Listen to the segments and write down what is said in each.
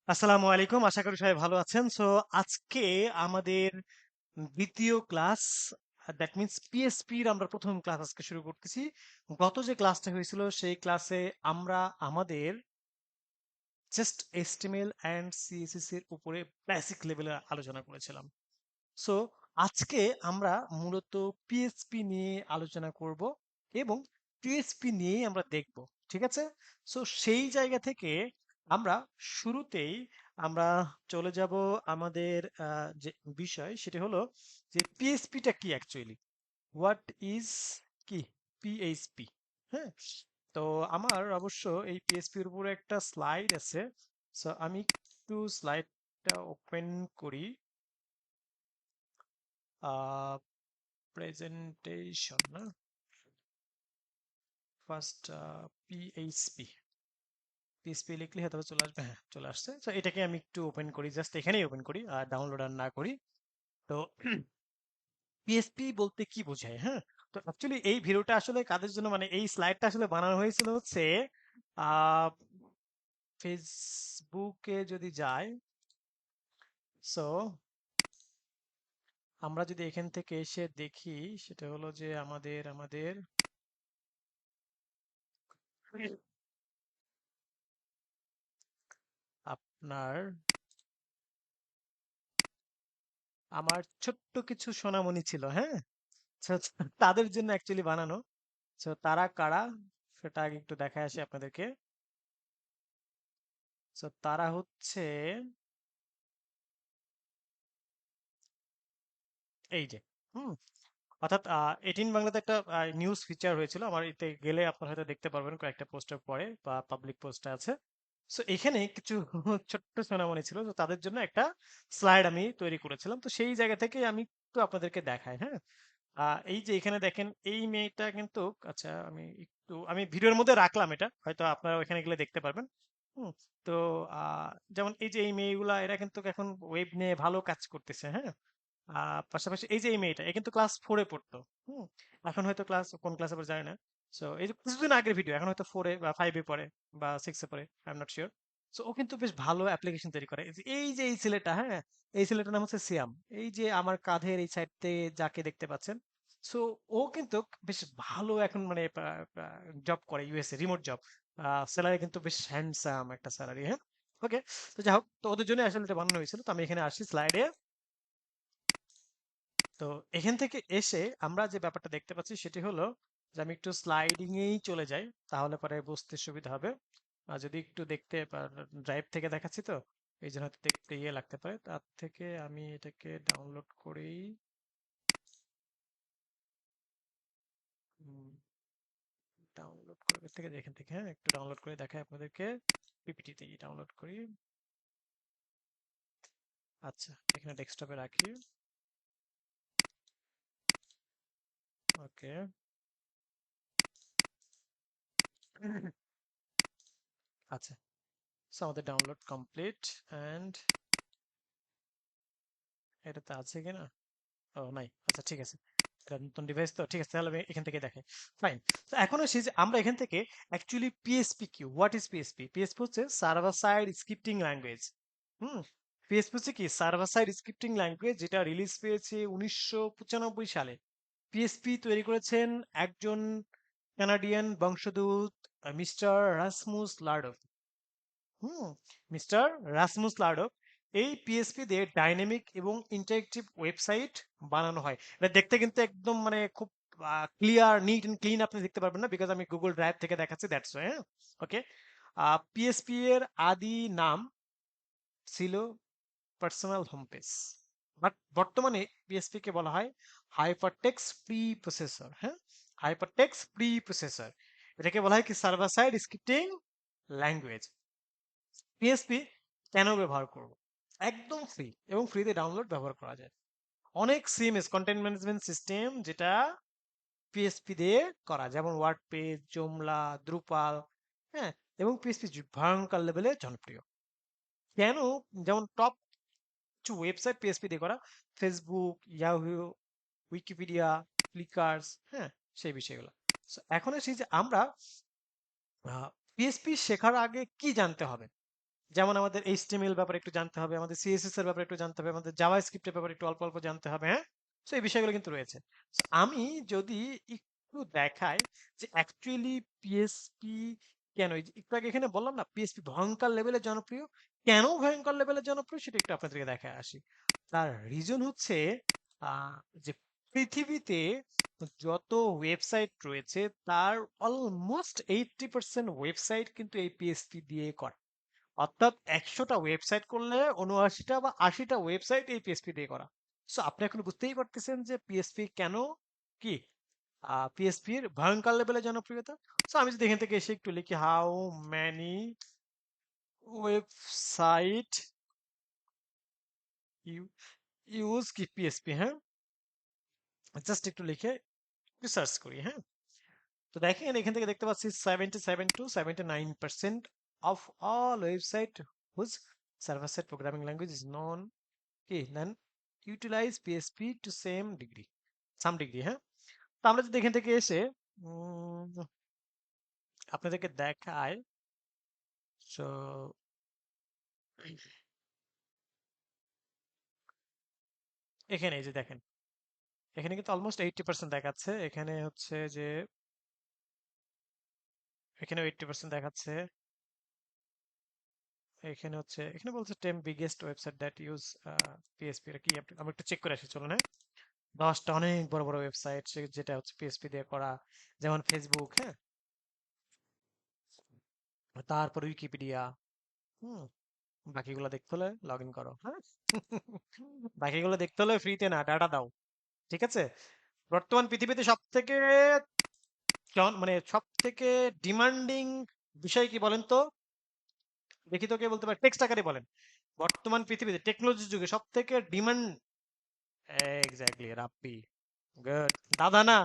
আসসালামু আলাইকুম, আশা করি সবাই ভালো আছেন। সো আজকে আমাদের দ্বিতীয় ক্লাস, দ্যাট মিন্স পিএসপির আমরা প্রথম ক্লাস আজকে শুরু করতেছি। গত যে ক্লাসটা হয়েছিল সেই ক্লাসে আমরা আমাদের জাস্ট এইচটিএমএল অ্যান্ড সিএসএস এর উপরে বেসিক লেভেলে আলোচনা করেছিলাম। সো আজকে আমরা মূলত পিএইচপি নিয়ে আলোচনা করব এবং পিএইচপি নিয়েই আমরা দেখব। ঠিক আছে? সো সেই জায়গা থেকে আমরা শুরুতেই আমরা চলে যাব আমাদের যে বিষয় সেটা হলো যে পিএইচপিটা কি অ্যাকচুয়ালি, হোয়াট ইজ কি পিএইচপি। হ্যাঁ, তো আমার অবশ্য এই পিএইচপির উপরে একটা স্লাইড আছে। সো আমি একটু স্লাইডটা ওপেন করি। আহ প্রেজেন্টেশন না, ফার্স্ট পিএইচপি পিএইচপি লিখলে হয়তো চলে আসবে। হ্যাঁ, চলে আসছে। তো এটাকে আমি একটু ওপেন করি, জাস্ট এখানেই ওপেন করি আর ডাউনলোড আর না করি। তো পিএইচপি বলতে কি বোঝায়? হ্যাঁ, তো অ্যাকচুয়ালি এই ভিডিওটা আসলে কাদের জন্য, মানে এই স্লাইডটা আসলে বানানো হয়েছিল হচ্ছে আহ ফেসবুকে যদি যাই, সো আমরা যদি এখান থেকে এসে দেখি, সেটা হলো যে আমাদের আমাদের আপনার আমার ছোট্ট কিছু সোনামণি ছিল, হ্যাঁ, তো তাদের জন্য অ্যাকচুয়ালি বানানো। তো তারা কারা সেটা আগে একটু দেখায় আসি আপনাদেরকে। তো তারা হচ্ছে এই যে, হুম, অর্থাৎ 18 বাংলাতে একটা নিউজ ফিচার হয়েছিল, আমার এতে গেলে আপনারা হয়তো দেখতে পারবেন কয়েকটা পোস্টার পরে বা পাবলিক পোস্টে আছে। সো এখানে কিছু ছোট্ট সোনামণি ছিল, তো তাদের জন্য একটা স্লাইড আমি তৈরি করেছিলাম। তো সেই জায়গা থেকে আমি একটু আপনাদেরকে দেখাই। হ্যাঁ, এই যে এখানে দেখেন এই মেয়েটা কিন্তু, আচ্ছা আমি ভিডিওর মধ্যে রাখলাম, এটা হয়তো আপনারা ওখানে গেলে দেখতে পারবেন। হুম, তো যেমন এই যে এই মেয়েগুলা, এরা কিন্তু এখন ওয়েব নিয়ে ভালো কাজ করতেছে। হ্যাঁ, পাশাপাশি এই যে এই মেয়েটা, এ কিন্তু ক্লাস 4-এ পড়তো। হুম, এখন হয়তো কোন ক্লাসে পড়ে জানি না। সো এই যে কিছুদিন আগের ভিডিও, এখন হয়তো 4-এ বা 5-এ পড়ে বা 6-এ পড়ে, I am not sure. So ও কিন্তু বেশ ভালো অ্যাপ্লিকেশন তৈরি করে। এই যে এই ছেলেটা, হ্যাঁ, এই ছেলেটার নাম হচ্ছে সিয়াম। এই যে আমার কাঁধের এই সাইডতে যাকে দেখতে পাচ্ছেন, সো ও কিন্তু বেশ ভালো এখন, মানে জব করে ইউএসএ, রিমোট জব। স্যালারি কিন্তু বেশ হ্যান্ডসাম একটা স্যালারি। হ্যাঁ, ওকে। তো যাই হোক, তো ওদের জন্য আসলে এটা বানানো হয়েছিল। তো আমি এখানে আসি স্লাইডে। তো এখান থেকে এসে আমরা যে ব্যাপারটা দেখতে পাচ্ছি সেটি হলো যে আমি একটু স্লাইডিং এই চলে যাই, তাহলে পরে বুঝতে সুবিধা হবে। আর যদি একটু দেখতে ড্রাইভ থেকে দেখাচ্ছি, তো এই জন্য হয়তো দেখতে ইয়ে লাগতে পারে। তার থেকে আমি এটাকে ডাউনলোড করেই ডাউনলোড করে থেকে এখান থেকে, হ্যাঁ, একটু ডাউনলোড করে দেখাই আপনাদেরকে। পিপিটিতে ডাউনলোড করি। আচ্ছা, এখানে ডেস্কটপে রাখি। ওকে। আচ্ছা, সো আমাদের ডাউনলোড কমপ্লিট। অ্যান্ড এটাতে আছে কিনা, ও নাই। আচ্ছা, ঠিক আছে, এটা নতুন ডিভাইস তো, ঠিক আছে, তাহলে আমি এখান থেকে দেখাই। ফাইন। তো এখন আসি যে আমরা এখান থেকে অ্যাকচুয়ালি পিএসপি কি, হোয়াট ইজ পিএসপি। পিএসপি হচ্ছে সার্ভার সাইড স্ক্রিপ্টিং ল্যাঙ্গুয়েজ। হুম, পিএসপি হচ্ছে কি সার্ভার সাইড স্ক্রিপ্টিং ল্যাঙ্গুয়েজ, যেটা রিলিজ পেয়েছে 1995 সালে। পিএসপি তৈরি করেছেন একজন কানাডিয়ান বংশোদ্ভূত মিস্টার রাসমুস লার্ডফ। হুম, মিস্টার রাসমুস লার্ডক। এই পিএসপি দিয়ে ডাইনামিক এবং ইন্টারেক্টিভ ওয়েবসাইট বানানো হয়। এটা দেখতে কিন্তু একদম, মানে খুব ক্লিয়ার, নিট এন্ড ক্লিন আপনি দেখতে পারবেন না, বিকজ আমি গুগল ড্রাইভ থেকে দেখাচ্ছি, দ্যাটস ওয়াই। হ্যাঁ, ওকে। পিএসপি এর আদি নাম ছিল পার্সোনাল হোম পেজ, বাট বর্তমানে পিএসপি কে বলা হয় হাইপারটেক্সট প্রি প্রসেসর। হ্যাঁ, হাইপারটেক্সট প্রি প্রসেসর, এটাকে বলা হয় কি server side scripting language. PSP কেন ব্যবহার করব? একদম ফ্রি এবং ফ্রিতে ডাউনলোড ব্যবহার করা যায়। অনেক সিএমএস কন্টেন্ট ম্যানেজমেন্ট সিস্টেম যেটা পিএসপি দিয়ে করা, যেমন ওয়ার্ড পেজ, জোমলা, দ্রুপাল। হ্যাঁ, এবং পিএসপি ভয়ঙ্কর লেভেলে জনপ্রিয়। কেন? যেমন টপ কিছু ওয়েবসাইট পিএসপি দিয়ে করা, ফেসবুক, ইয়াহু, উইকিপিডিয়া, ফ্লিকার্স। হ্যাঁ, সেই বিষয়গুলো। So, এখন আসি যে আমরা পিএসপি শেখার আগে কি জানতে হবে। যেমন আমাদের এইচটিএমএল ব্যাপারে একটু জানতে হবে, আমাদের সিএসএস এর ব্যাপারে একটু জানতে হবে, আমাদের জাভাস্ক্রিপ্টের ব্যাপারে একটু অল্প অল্প জানতে হবে, হ্যাঁ। তো এই বিষয়গুলো কিন্তু রয়েছে। So, আমি যদি একটু দেখাই যে অ্যাকচুয়ালি পিএসপি কেন, এই যে একটু আগে এখানে বললাম না পিএসপি ভয়ঙ্কর লেভেলে জনপ্রিয়, কেন ভয়ঙ্কর লেভেলে জনপ্রিয় সেটা একটু আপনাদেরকে দেখায় আসি। তার রিজন হচ্ছে আহ, যে পৃথিবীতে যত ওয়েবসাইট রয়েছে তার অলমোস্ট 80% ওয়েবসাইট কিন্তু এই পিএসপি দিয়ে করা। অর্থাৎ 100টা ওয়েবসাইট করলে 79টা বা 80টা ওয়েবসাইট এই পিএসপি দিয়ে করা। সো আপনি এখন বুঝতেই পারতেছেন যে পিএসপি কেন কি পিএসপির ভয়ঙ্কর লেভেলে জনপ্রিয়তা। সো আমি যদি এখান থেকে এসে একটু লিখি how many website you use কি পিএসপি, হ্যাঁ, জাস্ট একটু লিখে একটু সার্চ করি, হ্যাঁ। তো দেখেন এখান থেকে দেখতে পাচ্ছি 77 to 79% of all website whose server side programming language is none কি then utilize PHP to same degree, some degree, হ্যাঁ। তো আমরা যদি এখান থেকে এসে উম, আপনাদেরকে দেখায়, সো এখানে এই যে দেখেন, এখানে কিন্তু অলমোস্ট 80% দেখাচ্ছে, এখানে হচ্ছে যে এখানে 80% দেখাচ্ছে, এখানে হচ্ছে এখানে বলছে 10 biggest website that use PSP. এটা কি আমি একটু চেক করে আসি চলুন, হ্যাঁ। 10টা অনেক বড় বড় ওয়েবসাইট যেটা হচ্ছে পিএসপি দিয়ে করা, যেমন ফেসবুক, হ্যাঁ, তারপর উইকিপিডিয়া, হুম, বাকিগুলো দেখতে হলে লগ ইন করো, হ্যাঁ। বাকিগুলো দেখতে হলে ফ্রিতে না, ডাটা দাও, ঠিক আছে। বর্তমান পৃথিবীতে সব থেকে মানে সব থেকে ডিমান্ডিং বিষয় কি বলেন তো, দেখি তো কে বলতে পারে, টেক্সট আকারে বলেন। বর্তমান পৃথিবীতে টেকনোলজির যুগে সব থেকে ডিমান্ড, এক্স্যাক্টলি রাব্বি, গুড, দাদা না,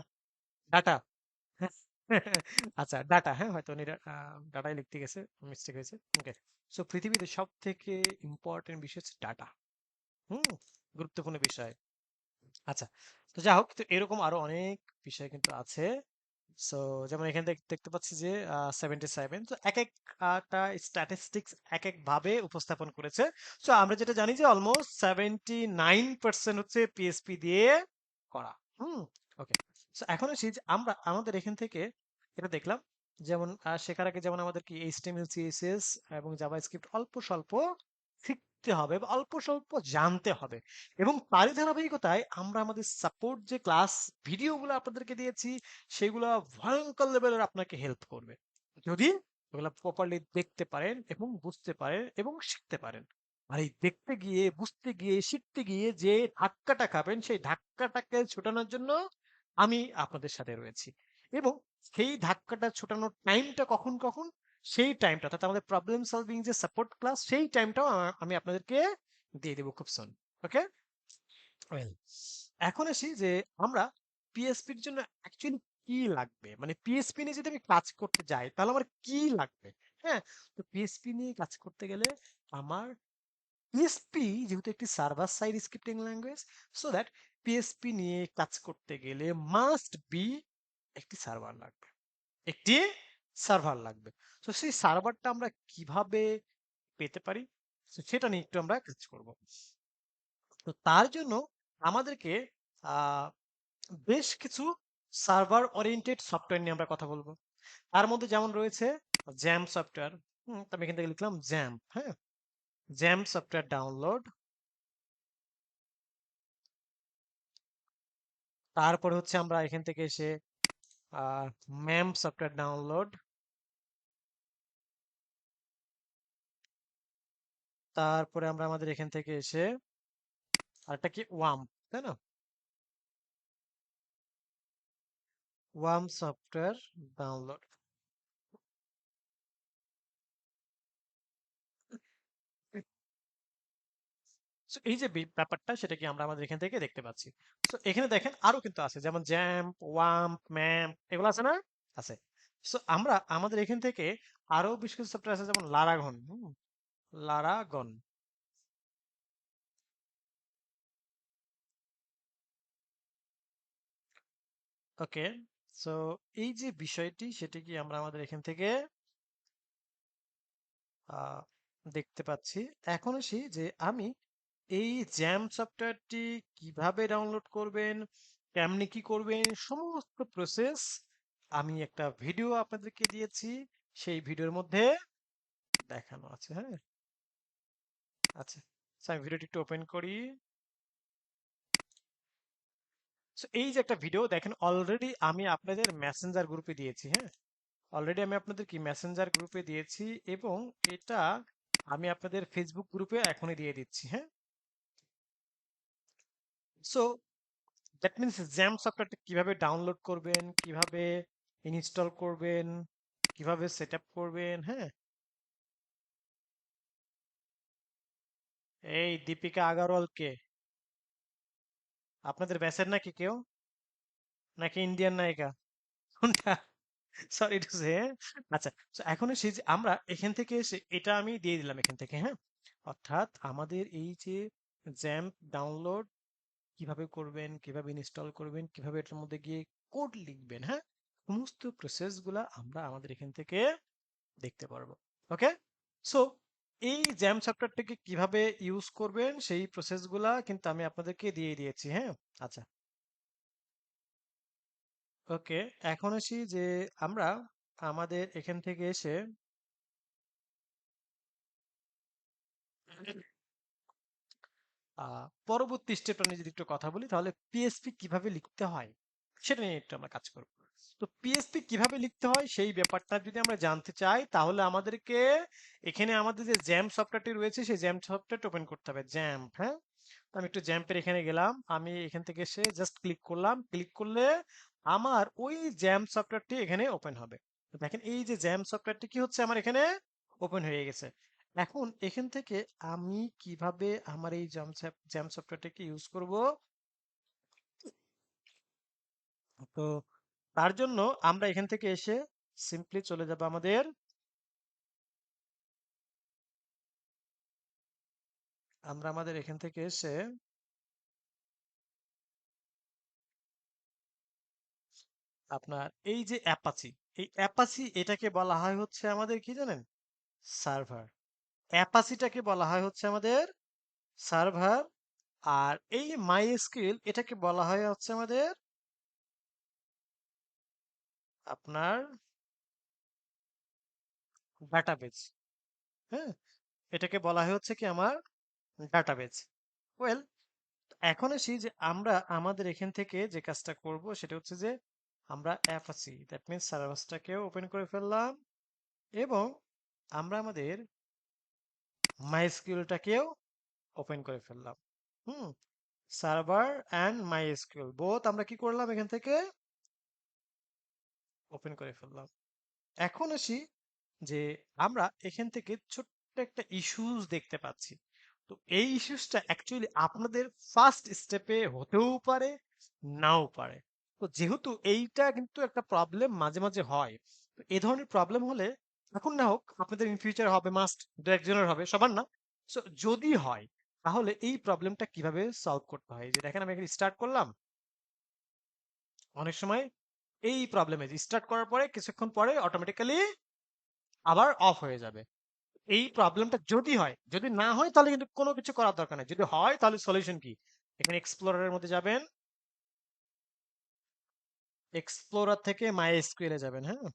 ডাটা। আচ্ছা ডাটা, হ্যাঁ, হয়তো উনি ডাটাই লিখতে গেছে, মিস্টেক হয়েছে, ওকে। সো পৃথিবীতে সব থেকে ইম্পর্টেন্ট বিষয় হচ্ছে ডাটা, হুম, গুরুত্বপূর্ণ বিষয়। আচ্ছা, তো যা হোক, তো এরকম আরো অনেক বিষয় কিন্তু আছে। সো যেমন এখানে দেখতে পাচ্ছি যে 77, তো এক একটা স্ট্যাটিস্টিক্স এক এক ভাবে উপস্থাপন করেছে। সো আমরা যেটা জানি যে অলমোস্ট 79% হচ্ছে পিএসপি দিয়ে করা, হুম, ওকে। সো এখন আসি যে আমরা আমাদের এখান থেকে এটা দেখলাম, যেমন শেখার আগে যেমন আমাদের কি এইচটিএমএল সিএসএস এবং জাভাস্ক্রিপ্ট অল্প স্বল্প শিখতে হবে বা অল্প স্বল্প জানতে হবে, এবং তারই ধারাবাহিকতায় আমরা আমাদের সাপোর্ট যে ক্লাস ভিডিওগুলো আপনাদেরকে দিয়েছি সেগুলো ভয়ঙ্কর লেভেলের আপনাকে হেল্প করবে যদি ওগুলো প্রপারলি দেখতে পারেন এবং বুঝতে পারেন এবং শিখতে পারেন। আর এই দেখতে গিয়ে বুঝতে গিয়ে শিখতে গিয়ে যে ধাক্কাটা খাবেন সেই ধাক্কাটাকে ছোটানোর জন্য আমি আপনাদের সাথে রয়েছি, এবং সেই ধাক্কাটা ছোটানোর টাইমটা কখন কখন, সেই টাইমটা অর্থাৎ আমাদের প্রবলেম সলভিং যে সাপোর্ট ক্লাস সেই টাইমটাও আমি আপনাদেরকে দিয়ে দেবো খুব সুন, ওকে। ওয়েল, এখন আসি যে আমরা পিএসপির জন্য অ্যাকচুয়ালি কি লাগবে, মানে পিএসপি নিয়ে যদি আমি কাজ করতে যাই তাহলে আমার কি লাগবে, হ্যাঁ। তো পিএসপি নিয়ে কাজ করতে গেলে আমার পিএসপি যেহেতু একটি server side scripting language, so that PSP নিয়ে কাজ করতে গেলে মাস্ট বি একটি সার্ভার লাগবে, একটি সার্ভার লাগবে। তো সেই সার্ভারটা আমরা কিভাবে পেতে পারি, তো সেটা নিয়ে একটু আমরা কাজ করব। তো তার জন্য আমাদেরকে আহ বেশ কিছু সার্ভার ওরিয়েন্টেড সফটওয়্যার নিয়ে আমরা কথা বলবো। তার মধ্যে যেমন রয়েছে জ্যাম সফটওয়্যার, তো আমি এখান থেকে লিখলাম জ্যাম, হ্যাঁ, জ্যাম সফটওয়্যার ডাউনলোড। তারপরে হচ্ছে আমরা এখান থেকে এসে ম্যাম সফটওয়্যার ডাউনলোড। তারপরে আমরা আমাদের এখান থেকে এসে আরেকটা কি ওয়াম, তাই না, ওয়াম সফটওয়্যার ডাউনলোড। So, এই যে ব্যাপারটা সেটা কি আমরা আমাদের এখান থেকে দেখতে পাচ্ছি। সো এখানে দেখেন আরো কিন্তু আছে, যেমন জ্যাম্প, ওয়াম্প, ম্যাম্প, এগুলো আছে না, আছে। সো আমরা আমাদের এখান থেকে আরো বেশ কিছু সফটওয়্যার আছে, যেমন লারাগন, লারাগন, ওকে। সো এই যে বিষয়টি সেটি কি আমরা আমাদের এখান থেকে দেখতে পাচ্ছি। এখন আসি যে আমি এই জ্যাম সফটওয়্যারটি কিভাবে ডাউনলোড করবেন, কেমনে কি করবেন, সমস্ত প্রসেস আমি একটা ভিডিও আপনাদেরকে দিয়েছি। সেই ভিডিওর মধ্যে দেখানো আছে। হ্যাঁ, আচ্ছা। আমি ভিডিওটি একটু ওপেন করি। এই যে একটা ভিডিও দেখেন, অলরেডি আমি আপনাদের মেসেঞ্জার গ্রুপে দিয়েছি। হ্যাঁ, অলরেডি আমি আপনাদের কি মেসেঞ্জার গ্রুপে দিয়েছি, এবং এটা আমি আপনাদের ফেসবুক গ্রুপে এখনই দিয়ে দিচ্ছি। হ্যাঁ, সো দ্যাট মিনস জ্যাম সফটওয়্যারটা কিভাবে ডাউনলোড করবেন, কিভাবে ইনস্টল করবেন, কিভাবে সেট আপ করবেন। হ্যাঁ, এই দীপিকা আগারওয়াল কে? আপনাদের ব্যাচের নাকি কেউ, নাকি ইন্ডিয়ান নায়িকা, কোনটা? Sorry to say. আচ্ছা, তো এখন এসে যে আমরা এখান থেকে এসে এটা আমি দিয়ে দিলাম এখান থেকে। হ্যাঁ, অর্থাৎ আমাদের এই যে জ্যাম্প ডাউনলোড কিভাবে করবেন, কিভাবে ইনস্টল করবেন, কিভাবে এটার মধ্যে গিয়ে কোড লিখবেন, হ্যাঁ, সমস্ত প্রসেস গুলা আমরা আমাদের এখান থেকে দেখতে পারবো। ওকে, সো এই জ্যাম সফটওয়্যারটাকে কিভাবে ইউজ করবেন সেই প্রসেস গুলা কিন্তু আমি আপনাদেরকে দিয়ে দিয়েছি। হ্যাঁ, আচ্ছা, ওকে। এখন আসি যে আমরা আমাদের এখান থেকে এসে পরবর্তী স্টেপটা নিয়ে যদি একটু কথা বলি, তাহলে পিএসপি কিভাবে লিখতে হয় সেটা নিয়ে একটু আমরা কাজ করব। তো পিএসপি কিভাবে লিখতে হয় সেই ব্যাপারটা যদি আমরা জানতে চাই, তাহলে আমাদেরকে এখানে আমাদের যে জ্যাম সফটওয়্যারটি রয়েছে সেই জ্যাম সফটওয়্যারটা ওপেন করতে হবে। জ্যাম্প, হ্যাঁ, তো আমি একটু জ্যাম্পের এখানে গেলাম, আমি এখান থেকে এসে জাস্ট ক্লিক করলাম। ক্লিক করলে আমার ওই জ্যাম সফটওয়্যারটি এখানে ওপেন হবে। তো দেখেন এই যে জ্যাম সফটওয়্যারটি কি হচ্ছে, আমার এখানে ওপেন হয়ে গেছে। এখন এখান থেকে আমি কিভাবে আমার এই জ্যাম সফটওয়্যারটাকে ইউজ করব, তো তার জন্য আমরা এখান থেকে এসে সিম্পলি চলে যাব আমাদের এখান থেকে এসে আপনার এই যে অ্যাপাচি, এই অ্যাপাচি এটাকে বলা হয় হচ্ছে আমাদের কি জানেন, সার্ভার। অ্যাপাচিটাকে বলা হয় হচ্ছে আমাদের সার্ভার। আর এই মাইএসকিউএল এটাকে বলা হয় হচ্ছে আমাদের আপনার ডাটাবেজ। হ্যাঁ, এটাকে বলা হয় হচ্ছে কি আমার ডাটাবেজ। ওয়েল, এখন আসি যে আমরা আমাদের এখান থেকে যে কাজটা করব সেটা হচ্ছে যে আমরা অ্যাপাচি, দ্যাট মিনস সার্ভারটাকেও ওপেন করে ফেললাম, এবং আমরা আমাদের মাইএসকিউএলটাকেও ওপেন করে ফেললাম। হুম, সার্ভার অ্যান্ড মাইএসকিউএল বোথ আমরা কি করলাম, এখান থেকে ওপেন করে ফেললাম। এখন আসি যে আমরা এখান থেকে ছোট্ট একটা ইস্যুস দেখতে পাচ্ছি। তো এই ইস্যুসটা অ্যাকচুয়ালি আপনাদের ফার্স্ট স্টেপে হতেও পারে, নাও পারে। তো যেহেতু এইটা কিন্তু একটা প্রবলেম মাঝে মাঝে হয়, তো এই ধরনের প্রবলেম হলে এখন না হোক আপনাদের ইন ফিউচার হবে, মাস্ট দু একজনের হবে, সবার না। সো যদি হয়, তাহলে এই প্রবলেমটা কিভাবে সলভ করতে হয়, যে দেখেন আমি এখানে স্টার্ট করলাম, অনেক সময় এই প্রবলেমে স্টার্ট করার পরে কিছুক্ষণ পরে অটোমেটিক্যালি আবার অফ হয়ে যাবে। এই প্রবলেমটা যদি হয়, যদি না হয় তাহলে কিন্তু কোনো কিছু করার দরকার নেই, যদি হয় তাহলে সলিউশন কি, এখানে এক্সপ্লোরারের মধ্যে যাবেন, এক্সপ্লোরার থেকে মাই এসকিউএল এ যাবেন। হ্যাঁ,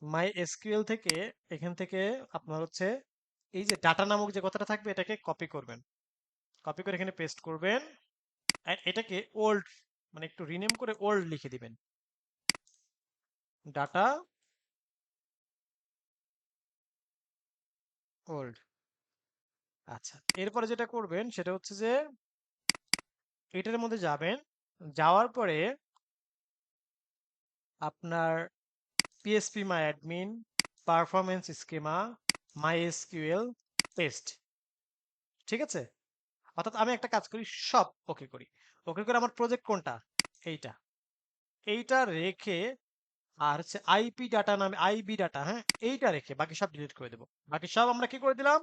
মাই এসকিউএল থেকে এখান থেকে আপনার হচ্ছে এই যে ডাটা নামক যে কথাটা থাকবে এটাকে কপি করবেন, কপি করে এখানে পেস্ট করবেন, আর এটাকে ওল্ড মানে একটু রিনেম করে ওল্ড লিখে দিবেন, ডাটা ওল্ড। আচ্ছা, এরপরে যেটা করবেন সেটা হচ্ছে যে এটার মধ্যে যাবেন, যাওয়ার পরে আপনার PHP my admin, performance schema, my SQL, test. ঠিক আছে, অর্থাৎ আমি একটা কাজ করি, সব ওকে করি। ওকে করে আমার প্রজেক্ট কোনটা, এইটা, এইটা রেখে, আর হচ্ছে আইপি ডাটা নামে আইবি ডাটা, হ্যাঁ, এইটা রেখে বাকি সব ডিলিট করে দেবো। বাকি সব আমরা কি করে দিলাম,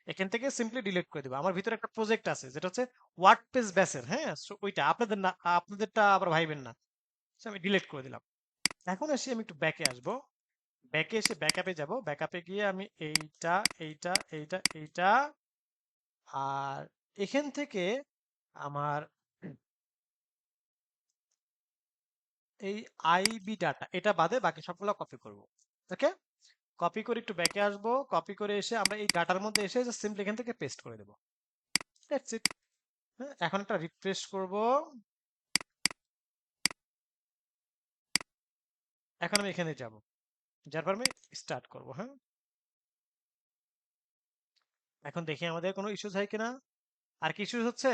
এখান থেকে সিম্পলি ডিলিট করে দেবো। আমার ভিতরে একটা প্রজেক্ট আছে যেটা হচ্ছে ওয়ার্ডপ্রেস বেসের। হ্যাঁ, so ওইটা আপনাদের না, আপনাদেরটা আবার ভাইবেন না। So আমি ডিলিট করে দিলাম। এখন আসি আমি একটু ব্যাকে আসবো। ব্যাকে এসে ব্যাকআপে যাব, ব্যাকআপে গিয়ে আমি এইটা এইটা এইটা এইটা আর এখান থেকে আমার এই আইবি ডাটা এটা বাদে বাকি সবগুলো কপি করব। ওকে, কপি করে একটু ব্যাকে আসবো, কপি করে এসে আমরা এই ডাটার মধ্যে এসে জাস্ট সিম্পলি এখান থেকে পেস্ট করে দেবো। That's it. হ্যাঁ, এখন একটা রিফ্রেশ করব। এখন আমি এখানে যাব, যার পর আমি স্টার্ট করব। হ্যাঁ, এখন দেখি আমাদের কোনো ইস্যুস হয় কিনা। আর কি ইস্যুস হচ্ছে?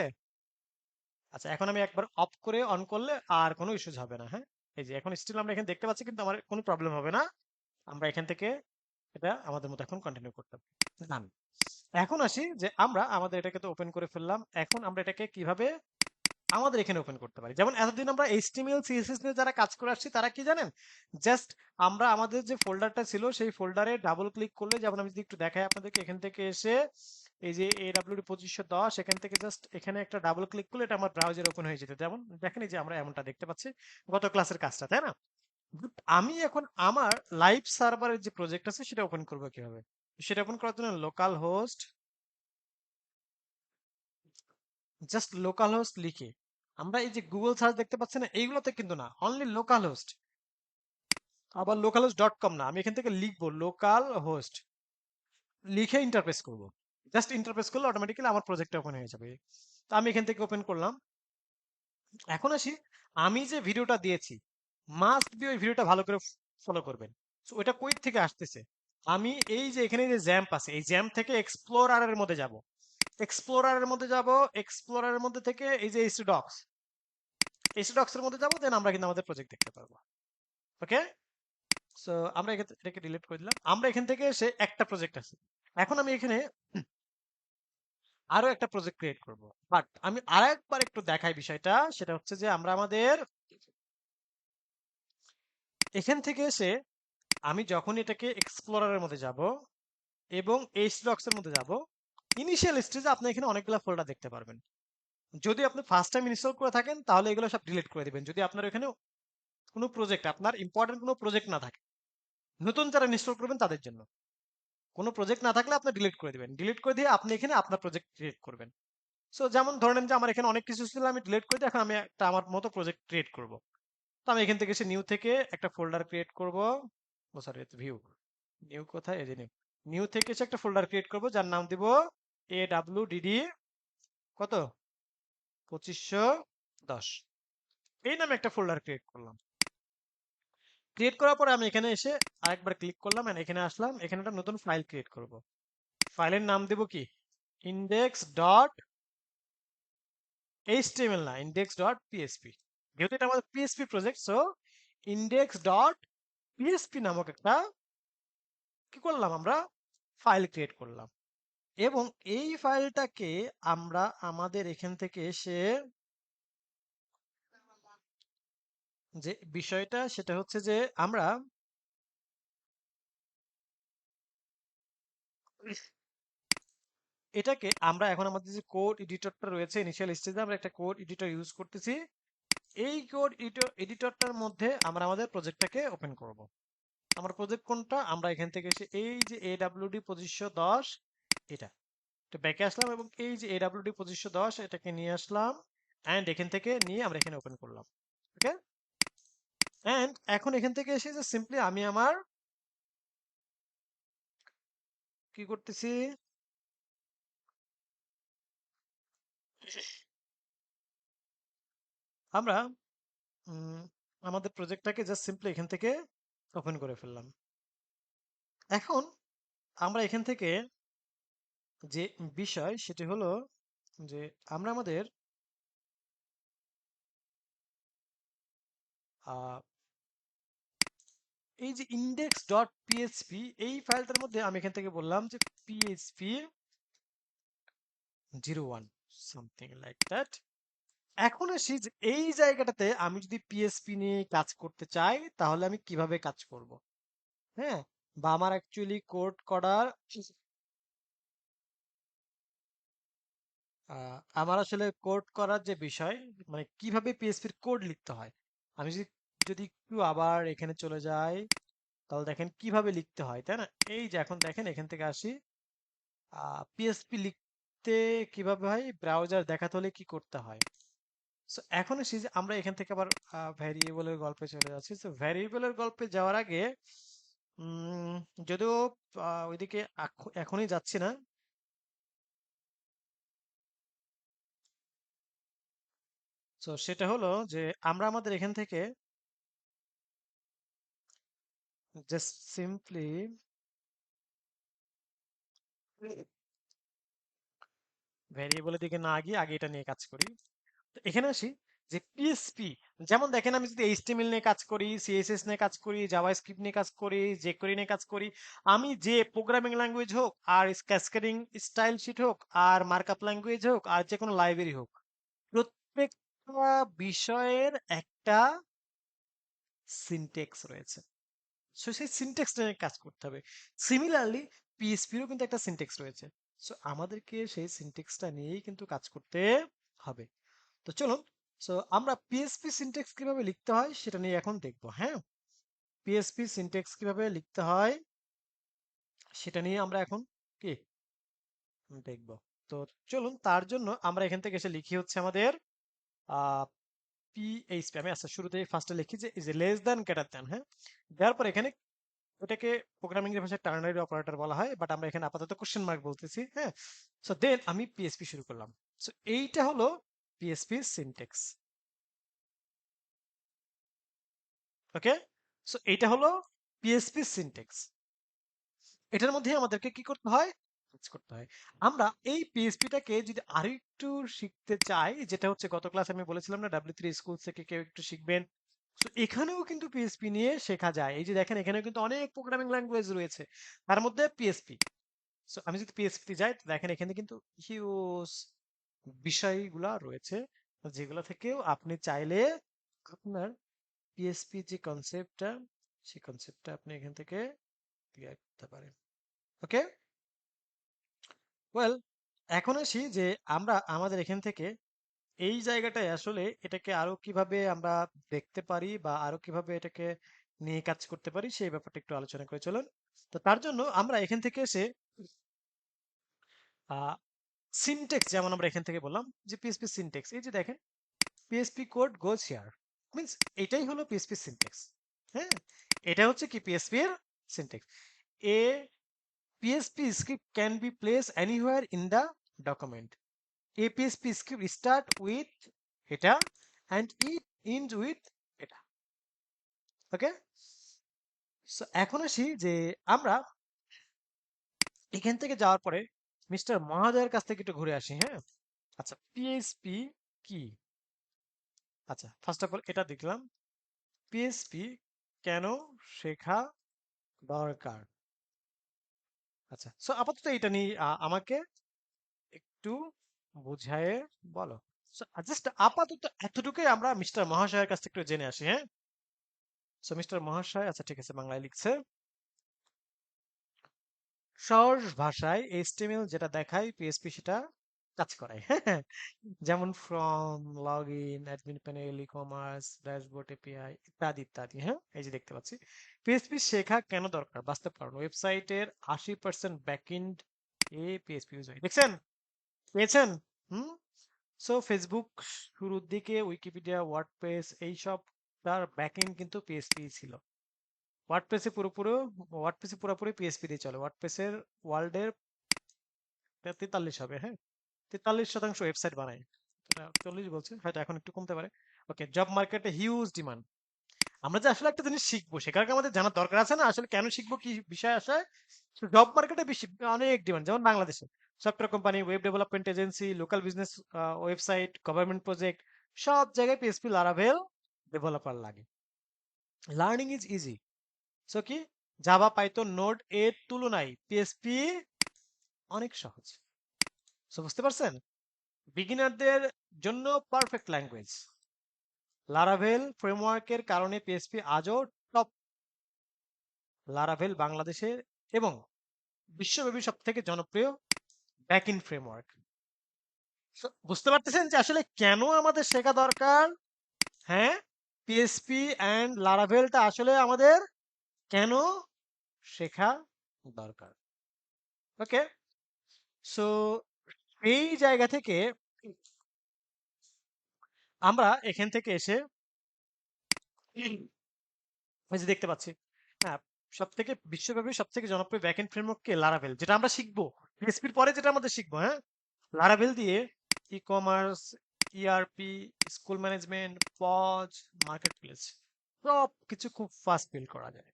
আচ্ছা, এখন আমি একবার অফ করে অন করলে আর কোনো ইস্যুস হবে না। হ্যাঁ, এই যে এখন স্টিল আমরা এখানে দেখতে পাচ্ছি, কিন্তু আমার কোনো প্রবলেম হবে না। আমরা এখান থেকে এটা আমাদের মতো এখন কন্টিনিউ করতে হবে। ডান। এখন আসি যে আমরা আমাদের এটাকে তো ওপেন করে ফেললাম, এখন আমরা এটাকে কিভাবে আমাদের এখানে ওপেন করতে পারি। যেমন এতদিন আমরা এইচটিএমএল সিএসএস নিয়ে যারা কাজ করে আসছি তারা কি জানেন, জাস্ট আমরা আমাদের যে ফোল্ডারটা ছিল সেই ফোল্ডারে ডাবল ক্লিক করলে, যেমন আমি যদি একটু দেখাই আপনাদেরকে, এখান থেকে এসে এই যে AWD 2510 এখান থেকে জাস্ট এখানে একটা ডাবল ক্লিক করলে এটা আমার ব্রাউজার ওপেন হয়ে যেত। যেমন দেখেন এই যে আমরা এমনটা দেখতে পাচ্ছি গত ক্লাসের কাজটা, তাই না? But আমি এখন আমার লাইভ সার্ভারের যে প্রজেক্ট আছে সেটা ওপেন করবো কিভাবে? সেটা ওপেন করার জন্য local host, just local host লিখে আমরা এই যে গুগল সার্চ দেখতে পাচ্ছি না, এইগুলোতে কিন্তু না, অনলি লোকাল হোস্ট। আবার লোকাল হোস্ট ডট কম না, আমি এখান থেকে লিখবো লোকাল হোস্ট, লিখে ইন্টারপ্রেস করব। জাস্ট ইন্টারপ্রেস করলে অটোমেটিক্যালি আমার প্রজেক্টটা ওপেন হয়ে যাবে। তো আমি এখান থেকে ওপেন করলাম। এখন আসি, আমি যে ভিডিওটা দিয়েছি মাস্ট বি ওই ভিডিওটা ভালো করে ফলো করবেন। সো ওইটা কই থেকে আসতেছে? আমি এই যে এখানে যে জ্যাম্প আছে এই জ্যাম্প থেকে এক্সপ্লোরারের মধ্যে যাব, এক্সপ্লোরারের মধ্যে যাব, এক্সপ্লোরারের মধ্যে থেকে এই যে এইচডি ডক্স, এইচডি ডক্স এর মধ্যে যাব, দেন আমরা কিন্তু আমাদের প্রজেক্ট দেখতে পারবো। ওকে, সো আমরা এটাকে ডিলিট করে দিলাম। আমরা এখান থেকে এসে একটা প্রজেক্ট আছে, এখন আমি এখানে আরো একটা প্রজেক্ট ক্রিয়েট করব। বাট আমি আরেকবার একটু দেখাই বিষয়টা, সেটা হচ্ছে যে আমরা আমাদের এখান থেকে এসে আমি যখন এটাকে এক্সপ্লোরারের মধ্যে যাব এবং এইচডক্স এর মধ্যে যাব, ইনিশিয়াল স্টেজে আপনি এখানে অনেকগুলো ফোল্ডার দেখতে পারবেন। যদি আপনি ফার্স্ট টাইম ইনস্টল করে থাকেন তাহলে এগুলো সব ডিলিট করে দিবেন, যদি আপনার এখানে কোনো প্রজেক্ট, আপনার ইম্পর্টেন্ট কোনো প্রজেক্ট না থাকে। নতুন যারা ইনস্টল করবেন তাদের জন্য, কোনো প্রজেক্ট না থাকলে আপনি ডিলিট করে দিবেন, ডিলিট করে দিয়ে আপনি এখানে আপনার প্রজেক্ট ক্রিয়েট করবেন। সো যেমন ধরে নেন যে আমার এখানে অনেক কিছু ছিল, আমি ডিলিট করে দিয়ে এখন আমি একটা আমার মতো প্রজেক্ট ক্রিয়েট করব। তো আমি এখান থেকে এসে নিউ থেকে একটা ফোল্ডার ক্রিয়েট করব। ও সরি, ভিউ, নিউ কোথায়, এই যে নিউ, নিউ থেকে এসে একটা ফোল্ডার ক্রিয়েট করব যার নাম দিব AWDD কত 2510, এই নামে একটা ফোল্ডার ক্রিয়েট করলাম। ক্রিয়েট করার পরে আমি এখানে এসে আরেকবার ক্লিক করলাম and এখানে আসলাম, এখানে একটা নতুন ফাইল ক্রিয়েট করব। ফাইলের নাম দেব কি, ইন্ডেক্স ডট এইচটিএমএল না, ইন্ডেক্স ডট পিএসপি। যেহেতু এটা আমাদের PSP project, so index dot PSP নামক একটা কি করলাম আমরা, ফাইল ক্রিয়েট করলাম। এবং এই ফাইলটাকে আমরা আমাদের এখান থেকে এসে যে বিষয়টা সেটা হচ্ছে যে আমরা এটাকে আমরা এখন আমাদের যে কোড এডিটরটা রয়েছে ইনিশিয়াল স্টেজে আমরা একটা কোড এডিটর ইউজ করতেছি, এই কোড এডিটরটার মধ্যে আমরা আমাদের প্রজেক্টটাকে ওপেন করব। আমার প্রজেক্ট কোনটা, আমরা এখান থেকে এসে এই যে AWD 2510 এটা, তো ব্যাকে আসলাম এবং এই যে AWD 2510 এটাকে নিয়ে আসলাম অ্যান্ড এখান থেকে নিয়ে আমরা এখানে ওপেন করলাম। ওকে, অ্যান্ড এখন এখান থেকে এসে যে সিম্পলি আমি আমার কি করতেছি, আমরা উম, আমাদের প্রজেক্টটাকে জাস্ট সিম্পলি এখান থেকে ওপেন করে ফেললাম। এখন আমরা এখান থেকে যে বিষয় সেটি হলো যে আমরা আমাদের আহ, এই যে ইন্ডেক্স ডট পিএইচপি এই ফাইলটার মধ্যে আমি এখান থেকে বললাম যে পিএইচপি 01 সামথিং লাইক দ্যাট। এখন আসি যে এই জায়গাটাতে আমি যদি পিএইচপি নিয়ে কাজ করতে চাই তাহলে আমি কিভাবে কাজ করব। হ্যাঁ, বা আমার অ্যাকচুয়ালি কোড করার আমার আসলে কোড করার যে বিষয়, মানে কিভাবে পিএইচপির কোড লিখতে হয়, আমি যদি যদি একটু আবার এখানে চলে যাই, তাহলে দেখেন কিভাবে লিখতে হয়, তাই না? এই যে এখন দেখেন এখান থেকে আসি, পিএসপি লিখতে কিভাবে হয়, ব্রাউজার দেখাতে হলে কি করতে হয়। সো এখন এসে যে আমরা এখান থেকে আবার ভ্যারিয়েবলের গল্পে চলে যাচ্ছি। তো ভ্যারিয়েবলের গল্পে যাওয়ার আগে উম, যদিও ওইদিকে এখনই যাচ্ছি না। তো সেটা হলো যে আমরা আমাদের এখান থেকে জাস্ট সিম্পলি ভ্যারিয়েবলের দিকে না গিয়ে আগে এটা নিয়ে কাজ করি। তো এখানে আসি যে পিএসপি, যেমন দেখেন আমি যদি এইচটিএমএল নিয়ে কাজ করি, সিএসএস নিয়ে কাজ করি, জাভাস্ক্রিপ্ট নিয়ে কাজ করি, জেকোয়েরি নিয়ে কাজ করি, আমি যে প্রোগ্রামিং ল্যাঙ্গুয়েজ হোক, আর ক্যাসকেডিং স্টাইল শিট হোক, আর মার্কআপ ল্যাঙ্গুয়েজ হোক, আর যে কোনো লাইব্রেরি হোক, প্রত্যেকটা বিষয়ের একটা সিনটেক্স রয়েছে। সো সেই সিনটেক্স নিয়ে কাজ করতে হবে। সিমিলারলি পিএসপিরও কিন্তু একটা সিনটেক্স রয়েছে। সো আমাদেরকে সেই সিনটেক্সটা নিয়েই কিন্তু কাজ করতে হবে। তো চলুন, সো আমরা পিএসপি সিনট্যাক্স কিভাবে লিখতে হয় সেটা নিয়ে এখন দেখব। হ্যাঁ, পিএসপি সিনট্যাক্স কিভাবে লিখতে হয় সেটা নিয়ে আমরা এখন কি দেখব। তো চলুন, তার জন্য আমরা এখান থেকে এসে লিখি হচ্ছে আমাদের পিএইচপি। আমি আচ্ছা শুরুতে ফার্স্টে লিখি যে is a less than greater than. হ্যাঁ, দেওয়ার পর এখানে ওটাকে প্রোগ্রামিং এর ভাষায় টার্নারি অপারেটর বলা হয়, বাট আমরা এখানে আপাতত কোশ্চেন মার্ক বলতেছি। হ্যাঁ, সো দেন আমি পিএসপি শুরু করলাম। সো এইটা হলো পিএসপি সিনট্যাক্স। ওকে, সো এইটা হলো পিএসপি সিনট্যাক্স। এটার মধ্যে আমাদেরকে কি করতে হয়, কাজ করতে হয়। আমরা এই পিএসপিটাকে যদি আরেকটু শিখতে চাই, যেটা হচ্ছে গত ক্লাস আমি বলেছিলাম না, W3 স্কুল থেকে কেউ একটু শিখবেন। তো এখানেও কিন্তু পিএসপি নিয়ে শেখা যায়। এই যে দেখেন এখানে কিন্তু অনেক প্রোগ্রামিং ল্যাঙ্গুয়েজ রয়েছে, তার মধ্যে পিএসপি। সো আমি যদি পিএসপি যাই, তো দেখেন এখানে কিন্তু হিউজ বিষয়গুলা রয়েছে, যেগুলো থেকেও আপনি চাইলে আপনার পিএসপি যে কনসেপ্টটা, সেই কনসেপ্টটা আপনি এখান থেকে ক্লিয়ার করতে পারেন। ওকে, ওয়েল, এখন আসি যে আমরা আমাদের এখান থেকে এই জায়গাটায় আসলে এটাকে আরো কিভাবে আমরা দেখতে পারি বা আরো কিভাবে এটাকে নিয়ে কাজ করতে পারি সেই ব্যাপারটা একটু আলোচনা করে চলুন। তো তার জন্য আমরা এখান থেকে এসে সিনটেক্স, যেমন আমরা এখান থেকে বললাম যে পিএসপি সিনটেক্স, এই যে দেখেন PSP code goes here, means এটাই হলো পিএসপি সিনটেক্স। হ্যাঁ, এটা হচ্ছে কি পিএসপি এর syntax. A PHP script can be placed anywhere in the document. A PHP script start with এটা and it ends with এটা। ওকে, সো এখন আসি যে আমরা এখান থেকে যাওয়ার পরে মিস্টার মহাদয়ের কাছ থেকে একটু ঘুরে আসি। হ্যাঁ, আচ্ছা পিএইচপি কি, আচ্ছা ফার্স্ট অফ অল এটা দেখলাম পিএইচপি কেন শেখা দরকার। আচ্ছা, সো আপাতত এটা নিয়ে আমাকে একটু বুঝায়ে বলো। জাস্ট আপাতত এতটুকুই আমরা মিস্টার মহাশয়ের কাছ থেকে একটু জেনে আসি। হ্যাঁ, সো মিস্টার মহাশয়, আচ্ছা ঠিক আছে, বাংলায় লিখছে সহজ ভাষায় এইচটিএমএল যেটা দেখায় পিএসপি সেটা কাজ করায়। হ্যাঁ, যেমন from, log in, admin panel, e commerce, dashboard, API ইত্যাদি ইত্যাদি। হ্যাঁ, এই যে দেখতে পাচ্ছি পিএসপি শেখা কেন দরকার, বাস্তব কারণ ওয়েবসাইটের 80% ব্যাকএন্ড এ পিএসপি ইউজ হয়। দেখছেন, পেয়েছেন? হুম, সো ফেসবুক শুরুর দিকে উইকিপিডিয়া, ওয়ার্ডপ্রেস এইসব তার ব্যাকএন্ড কিন্তু পিএসপি ছিল। ওয়ার্ডপ্রেসে পুরোপুরি ওয়ার্ডপ্রেসে পুরোপুরি পিএসপি দিয়ে চলে। ওয়ার্ডপ্রেসের ওয়ার্ল্ডের 43 হবে। হ্যাঁ, 43% ওয়েবসাইট বানায়। এটা 40 বলছে, হয়তো এখন একটু কমতে পারে। ওকে, জব মার্কেটে হিউজ ডিমান্ড। আমরা যে আসলে একটা জিনিস শিখবো সেটার আগে আমাদের জানার দরকার আছে না, আসলে কেন শিখবো, কি বিষয় আসে। জব মার্কেটে বেশি অনেক ডিমান্ড, যেমন বাংলাদেশে software company, web development agency, local business website, government project, সব জায়গায় পিএসপি লারাভেল ডেভেলপার লাগে। Learning is easy. সো কি, জাভা, পাইথন, নোড এর তুলনায় পিএসপি অনেক সহজ। সো বুঝতে পারছেন, বিগিনারদের জন্য পারফেক্ট ল্যাঙ্গুয়েজ। লারাভেল ফ্রেমওয়ার্কের কারণে পিএসপি আজও টপ। লারাভেল বাংলাদেশের এবং বিশ্বব্যাপী সব থেকে জনপ্রিয় ব্যাকইন ফ্রেমওয়ার্ক। বুঝতে পারতেছেন যে আসলে কেন আমাদের শেখা দরকার। হ্যাঁ, পিএসপি অ্যান্ড লারাভেলটা আসলে আমাদের কেন শেখা দরকার। ওকে, সো এই জায়গা থেকে আমরা এখান থেকে এসে এই যে দেখতে পাচ্ছি, হ্যাঁ, সব থেকে বিশ্বব্যাপী সব থেকে জনপ্রিয় ব্যাকএন্ড ফ্রেমওয়ার্ক কে লারাভেল, যেটা আমরা শিখবো পিএসপির পরে, যেটা আমাদের শিখবো। হ্যাঁ, লারাভেল দিয়ে e commerce, ERP, school management, POS, market place সব কিছু খুব ফাস্ট বিল্ড করা যায়।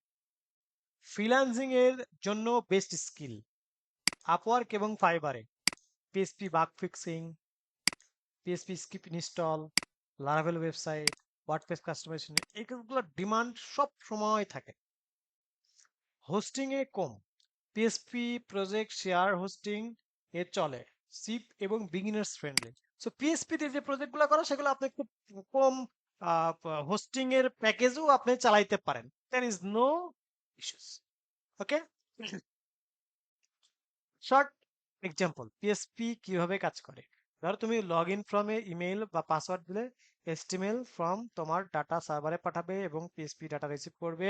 ফ্রিল্যান্সিং এর জন্য বেস্ট স্কিল আপওয়ার্ক এবং ফাইবারে PHP bug fixing, PHP script install, Laravel website, WordPress customization, এইগুলোর ডিমান্ড সব সময় থাকে। হোস্টিং এ কম, পিএসপি প্রজেক্ট শেয়ার হোস্টিং এ চলে, সিপ এবং বিগিনার্স ফ্রেন্ডলি। সো পিএসপি তে যে প্রজেক্টগুলো করা সেগুলো আপনি খুব কম হোস্টিং এর প্যাকেজও আপনি চালাইতে পারেন, there is no issues. Okay, short example PSP কিভাবে কাজ করে। ধরো তুমি log in from a email বা পাসওয়ার্ড দিলে এসটিএমএল ফ্রম তোমার ডাটা সার্ভারে পাঠাবে এবং পিএসপি ডাটা রিসিভ করবে,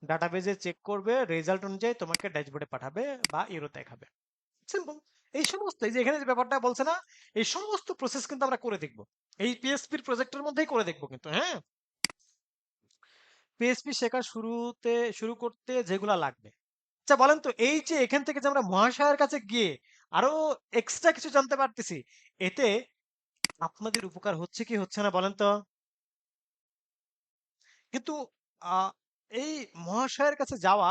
ডাটাবেজে চেক করবে, রেজাল্ট অনুযায়ী তোমাকে ড্যাশবোর্ডে পাঠাবে বা ইউরো দেখাবে। সিম্পল। এই সমস্ত, এই যে এখানে যে ব্যাপারটা বলছে না, এই সমস্ত প্রসেস কিন্তু আমরা করে দেখব এই পিএসপির প্রজেক্টের মধ্যেই করে দেখবো কিন্তু। হ্যাঁ, পিএসপি শেখা শুরু করতে যেগুলা লাগবে। আচ্ছা বলেন তো, এই যে এখান থেকে যে আমরা মহাশয়ের কাছে গিয়ে আরো এক্সট্রা কিছু জানতে পারতেছি, এতে আপনাদের উপকার হচ্ছে কি হচ্ছে না বলেন তো? কিন্তু আহ, এই মহাশয়ের কাছে যাওয়া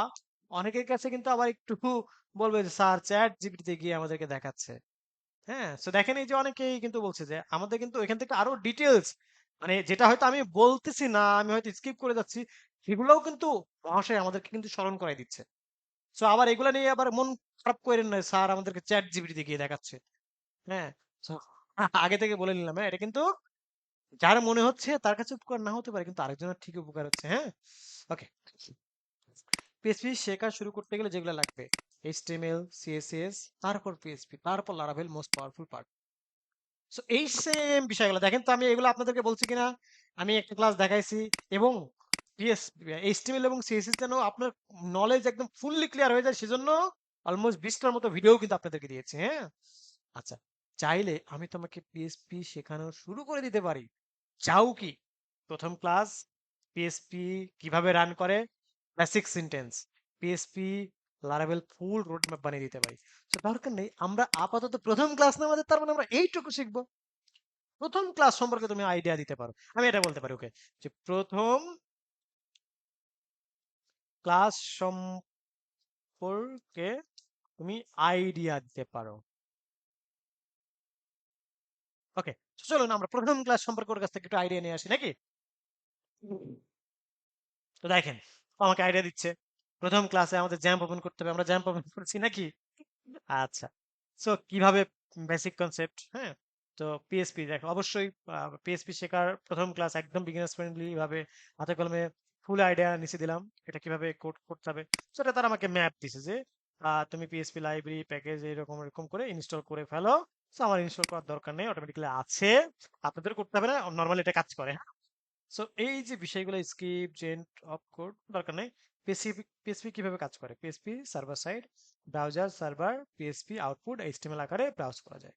অনেকের কাছে কিন্তু আবার একটু বলবে যে স্যার চ্যাট জিপিটিতে গিয়ে আমাদেরকে দেখাচ্ছে। হ্যাঁ, সো দেখেন এই যে অনেকেই কিন্তু বলছে যে আমাদের কিন্তু এখান থেকে আরো ডিটেলস, মানে যেটা হয়তো আমি বলতেছি না, আমি হয়তো স্কিপ করে যাচ্ছি, সেগুলোও কিন্তু মহাশয় আমাদেরকে কিন্তু স্মরণ করাই দিচ্ছে। সো আবার এগুলা নিয়ে আবার মন খারাপ করেন না, স্যার আমাদেরকে চ্যাট জিপিটিতে গিয়ে দেখাচ্ছে। হ্যাঁ, so, আগে থেকে বলে নিলাম, হ্যাঁ, এটা কিন্তু যার মনে হচ্ছে তার কাছে উপকার না হতে পারে, কিন্তু আরেকজনের ঠিক উপকার হচ্ছে। হ্যাঁ, ওকে, পিএসপি শেখা শুরু করতে গেলে যেগুলো লাগবে এইচটিএমএল, সিএসএস, তারপর পিএসপি, তারপর Laravel most powerful part. So এই সেম বিষয়গুলো দেখেন তো, আমি এগুলো আপনাদেরকে বলছি কিনা, আমি একটা ক্লাস দেখাইছি, এবং পিএস এইচটিএমএল এবং সিএসএস যেন আপনার নলেজ একদম ফুললি ক্লিয়ার হয়ে যায় সেজন্য অলমোস্ট 20টার মতো ভিডিও কিন্তু আপনাদেরকে দিয়েছি। হ্যাঁ, আচ্ছা, চাইলে আমি তোমাকে পিএসপি শেখানো শুরু করে দিতে পারি, চাও কি? প্রথম ক্লাস পিএসপি কিভাবে রান করে, বেসিক সিনটেন্স, পিএসপি লারাভেল ফুল রোড ম্যাপ বানিয়ে দিতে পারি। তো দরকার নেই, আমরা আপাতত প্রথম ক্লাস না আমাদের, তার মানে আমরা এইটুকু শিখবো। প্রথম ক্লাস সম্পর্কে তুমি আইডিয়া দিতে পারো, আমি এটা বলতে পারি ওকে, যে প্রথম ক্লাস সম্পর্কে তুমি আইডিয়া দিতে পারো। ওকে, চলুন আমরা প্রথম ক্লাস সম্পর্কে ওর কাছ থেকে একটু আইডিয়া নিয়ে আসি নাকি। তো দেখেন, ও আমাকে আইডিয়া দিচ্ছে প্রথম ক্লাসে আমাদের জ্যাম্প ওপেন করতে হবে, আমরা জ্যাম্প ওপেন করছি নাকি। আচ্ছা, সো কিভাবে, বেসিক কনসেপ্ট। হ্যাঁ, তো পিএসপি দেখো অবশ্যই, পিএসপি শেখার প্রথম ক্লাস একদম বিগিনার্স ফ্রেন্ডলি ভাবে হাতে কলমে ফুল আইডিয়া নিচে দিলাম এটা কিভাবে কোড করতে হবে। সেটা তারা আমাকে ম্যাপ দিছে যে তুমি পিএসপি লাইব্রেরি প্যাকেজ এরকম এরকম করে ইনস্টল করে ফেলো। সো আমার ইনস্টল করার দরকার নেই, অটোমেটিক্যালি আছে, আপনাদের করতে হবে না, নর্মালি এটা কাজ করে। সো এই যে বিষয়গুলো স্ক্রিপ্ট জেন অফ কোড দরকার নেই। পিএসপি পিএসপি কিভাবে কাজ করে, PSP server side browser server, PSP output HTML আকারে ব্রাউজ করা যায়।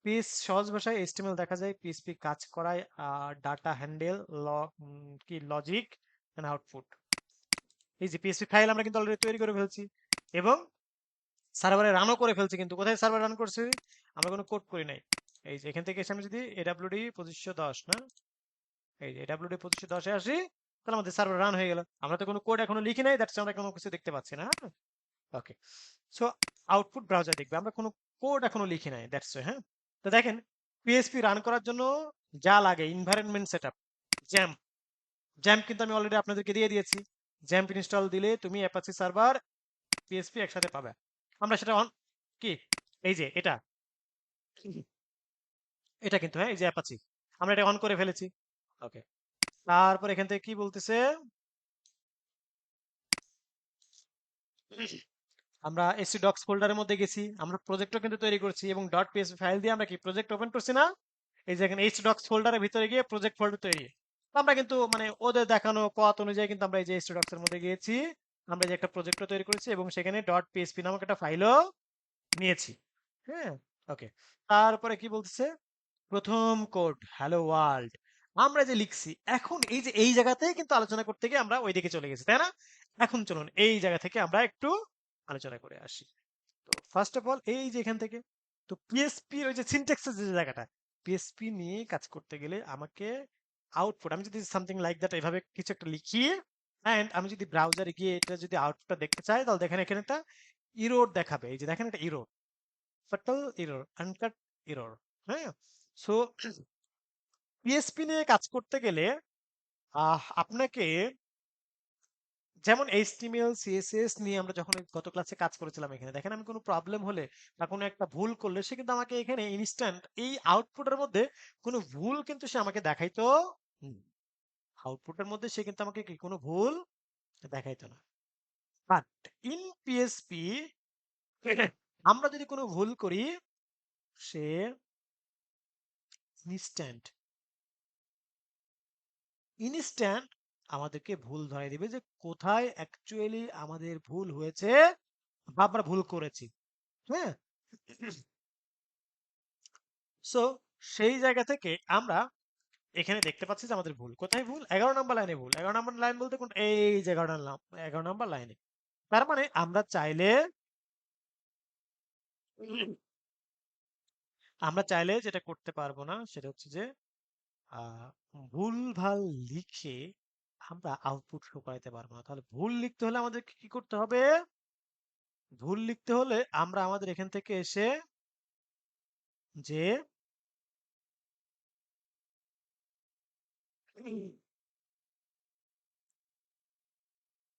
পিএস সহজ ভাষায় এইচটিএমএল দেখা যায়, পিএসপি কাজ করায় ডাটা হ্যান্ডেল, কি লজিক এন্ড আউটপুট। এই যে পিএসপি ফাইল আমরা কিন্তু অলরেডি তৈরি করে ফেলছি এবং সার্ভারে রানও করে ফেলছি, কিন্তু কোথায় সার্ভার রান করছি, আমরা কোনো কোড করি নাই। এই যে এখান থেকে এসে আমি যদি এডব্লিউডি 2510 না, এই যে এডব্লিউডি 2510 আসি, তাহলে আমাদের সার্ভার রান হয়ে গেল। আমরা তো কোনো কোড এখনো লিখি নাই, দ্যাটস আমরা কোনো কিছু দেখতে পাচ্ছি না। ওকে, সো আউটপুট ব্রাউজার দেখবে, আমরা কোনো কোড এখনো লিখি নাই, দ্যাটস হ্যাঁ। তো দেখেন, পিএসপি রান করার জন্য যা লাগে এনভায়রনমেন্ট সেটআপ, জ্যাম্প, জ্যাম্প কিন্তু আমি অলরেডি আপনাদেরকে দিয়ে দিয়েছি। জ্যাম্প ইনস্টল দিলে তুমি অ্যাপাচি সার্ভার পিএসপি একসাথে পাবে। আমরা সেটা অন, কি, এই যে এটা, এটা কিন্তু, হ্যাঁ, এই যে অ্যাপাচি, আমরা এটা অন করে ফেলেছি। ওকে, তারপর এখান থেকে কি বলতেছে, আমরা এসি ডক্স ফোল্ডারের মধ্যে গেছি, আমরা প্রজেক্টও কিন্তু তৈরি করছি এবং ডট পিএসপি ফাইল দিয়ে আমরা কি প্রজেক্ট ওপেন করছি না। এই যে এখানে এইচ ডক্স ফোল্ডারের ভিতরে গিয়ে প্রজেক্ট ফোল্ডার তৈরি, তো আমরা কিন্তু মানে ওদের দেখানো পথ অনুযায়ী কিন্তু আমরা এই যে এইচ ডক্স এর মধ্যে গিয়েছি আমরা যে একটা প্রজেক্ট তৈরি করেছি এবং সেখানে ডট পিএসপি নামক একটা ফাইলও নিয়েছি। হ্যাঁ, ওকে। তারপরে কি বলতেছে, প্রথম কোড হ্যালো ওয়ার্ল্ড আমরা যে লিখছি, এখন এই যে এই জায়গাতেই কিন্তু আলোচনা করতে গিয়ে আমরা ওইদিকে চলে গেছি, তাই না? এখন চলুন এই জায়গা থেকে আমরা একটু আলোচনা করে আসি। তো ফার্স্ট অফ অল এই যে এখান থেকে, তো পিএসপি ওই যে সিনট্যাক্সের যে জায়গাটা, পিএসপি নিয়ে কাজ করতে গেলে আমাকে আউটপুট, আমি যদি সামথিং লাইক দ্যাট এভাবে কিছু একটা লিখি, এন্ড আমি যদি ব্রাউজারে গিয়ে এটা যদি আউটপুটটা দেখতে চাই, তাহলে দেখেন এখানে একটা ইরোর দেখাবে, এই যে দেখেন একটা error, fatal error, uncut error. হ্যাঁ, সো পিএসপি নিয়ে কাজ করতে গেলে আপনাকে, যেমন এইচটিএমএল সিএসএস নিয়ে আমরা যখন গত ক্লাসে কাজ করেছিলাম, এখানে দেখেন আমি কোনো প্রবলেম হলে বা কোনো একটা ভুল করলে সে কিন্তু আমাকে এখানে ইনস্ট্যান্ট এই আউটপুটের মধ্যে কোনো ভুল কিন্তু সে আমাকে দেখাইতো, আউটপুটের মধ্যে সে কিন্তু আমাকে কি কোনো ভুল দেখাইতো না। বাট ইন পিএসপি আমরা যদি কোনো ভুল করি, সে ইনস্ট্যান্ট ইনস্ট্যান্ট আমাদেরকে ভুল ধরাই দিবে যে কোথায় অ্যাকচুয়ালি আমাদের ভুল হয়েছে বা আমরা ভুল করেছি। হ্যাঁ, সো সেই জায়গা থেকে আমরা এখানে দেখতে পাচ্ছি যে আমাদের ভুল কোথায়, ভুল 11 নম্বর লাইনে ভুল। 11 নম্বর লাইন বলতে কোন, এই যে 11 নম্বর লাইনে। তার মানে আমরা চাইলে যেটা করতে পারবো না সেটা হচ্ছে যে আহ ভুল ভাল লিখে আমরা আউটপুট শো করাতে পারবো না। তাহলে ভুল লিখতে হলে আমাদের কি করতে হবে, ভুল লিখতে হলে আমরা আমাদের এখান থেকে এসে যে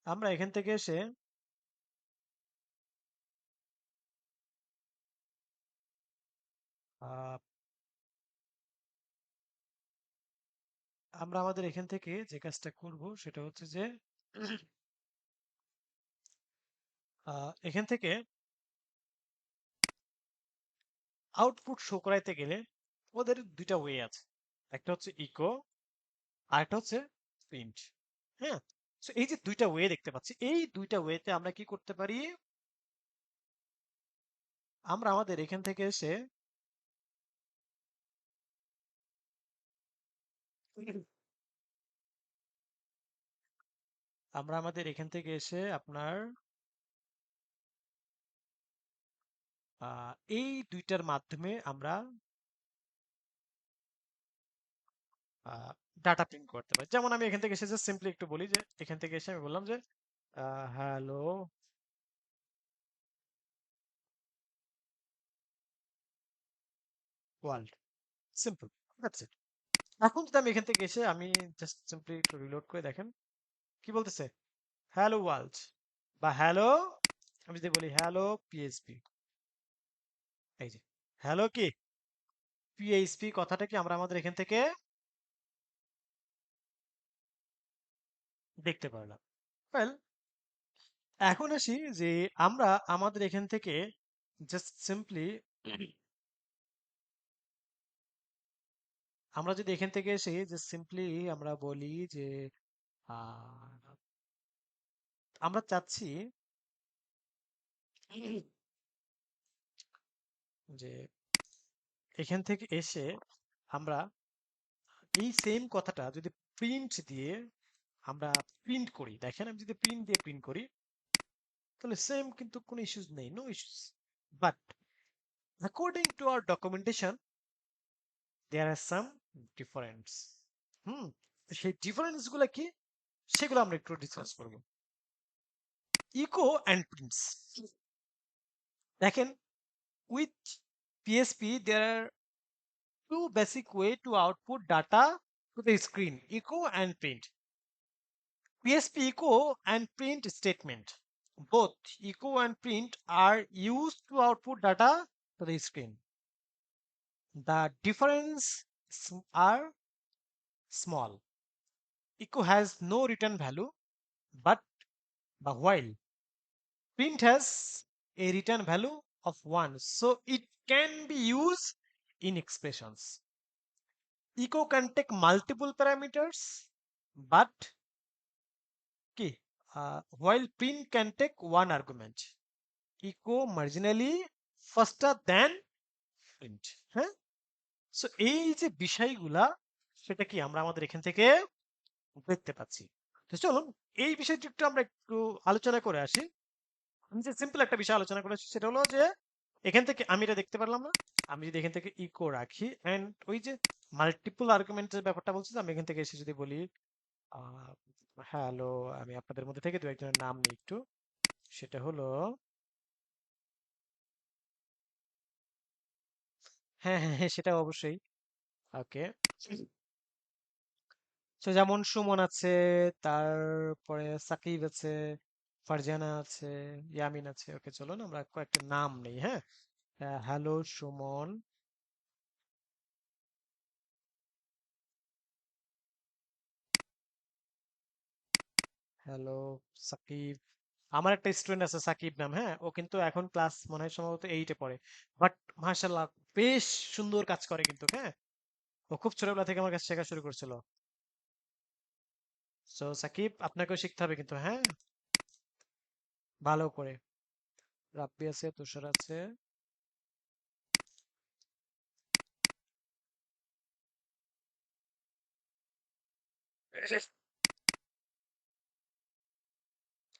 আমরা এখান থেকে এসে আহ, আমরা আমাদের এখান থেকে যে কাজটা করব সেটা হচ্ছে যে এখান থেকে আউটপুট শো করাইতে গেলে ওদের দুইটা ওয়ে আছে, একটা হচ্ছে ইকো আর একটা হচ্ছে প্রিন্ট। হ্যাঁ, তো এই যে দুইটা ওয়ে দেখতে পাচ্ছি, এই দুইটা ওয়েতে আমরা কি করতে পারি, আমরা আমাদের এখান থেকে এসে আমরা আমাদের এখান থেকে এসে আপনার এই দুইটার মাধ্যমে আমরা ডাটা প্রিন্ট করতে পারি। যেমন আমি এখান থেকে এসে জাস্ট সিম্পলি একটু বলি যে এখান থেকে এসে আমি বললাম যে hello world, simple, that's it. এখন যদি আমি এখান থেকে এসে আমি জাস্ট সিম্পলি একটু রিলোড করে দেখেন কি বলতেছে, হ্যালো ওয়ার্ল্ড বা হ্যালো, আমি যদি বলি হ্যালো পিএইচপি, এই যে হ্যালো কি পিএইচপি কথাটা কি আমরা আমাদের এখান থেকে দেখতে পারলাম। ওয়েল, এখন আসি যে আমরা আমাদের এখান থেকে জাস্ট সিম্পলি আমরা যদি এখান থেকে এসে যে সিম্পলি আমরা বলি যে আহ, আমরা চাচ্ছি যে এখান থেকে এসে আমরা এই সেম কথাটা যদি প্রিন্ট দিয়ে আমরা প্রিন্ট করি, দেখেন আমি যদি প্রিন্ট দিয়ে প্রিন্ট করি তাহলে সেম কিন্তু কোনো ইস্যুস নেই, no issues. But according to our documentation there are some difference. Hmm, তো সেই ডিফারেন্স গুলা কি সেগুলো আমরা একটু ডিসকাস করব। ইকো অ্যান্ড প্রিন্টস, দেখেন with PSP there are two basic way to output data to the screen, echo and print. PSP echo and print statement, both echo and print are used to output data to the screen. The difference are small. Echo has no return value, but while print has a return value of 1, so it can be used in expressions. Echo can take multiple parameters, but কি while print can take one argument, echo marginally faster than print. হ্যাঁ, so এই যে বিষয়গুলা সেটা কি আমরা আমাদের এখান থেকে দেখতে পাচ্ছি। তো চলুন এই বিষয়টি একটু আমরা একটু আলোচনা করে আসি। আমি যে সিম্পল একটা বিষয় আলোচনা করেছি সেটা হলো যে এখান থেকে আমি এটা দেখতে পারলাম না, আমি যদি এখান থেকে ইকো রাখি এন্ড ওই যে মাল্টিপল আর্গুমেন্টের ব্যাপারটা বলছি, আমি এখান থেকে এসে যদি বলি হ্যালো, আমি আপনাদের মধ্যে থেকে দু একজনের নাম নিই একটু, সেটা হলো হ্যাঁ হ্যাঁ হ্যাঁ সেটা অবশ্যই। ওকে, তো যেমন সুমন আছে, তারপরে সাকিব আছে, ফারজানা আছে, ইয়ামিন আছে। ওকে চলুন আমরা কয়েকটা নাম নেই। হ্যাঁ, হ্যালো সুমন, হ্যালো সাকিব। আমার একটা স্টুডেন্ট আছে সাকিব নাম, হ্যাঁ ও কিন্তু এখন ক্লাস মনে হয় সম্ভবত 8-এ পড়ে, বাট মাশাআল্লাহ বেশ সুন্দর কাজ করে কিন্তু। হ্যাঁ, ও খুব ছোটবেলা থেকে আমার কাছে শেখা শুরু করছিল। সো সাকিব আপনাকেও শিখতে হবে কিন্তু, হ্যাঁ, ভালো করে। রাব্বি আছে, তুষার আছে।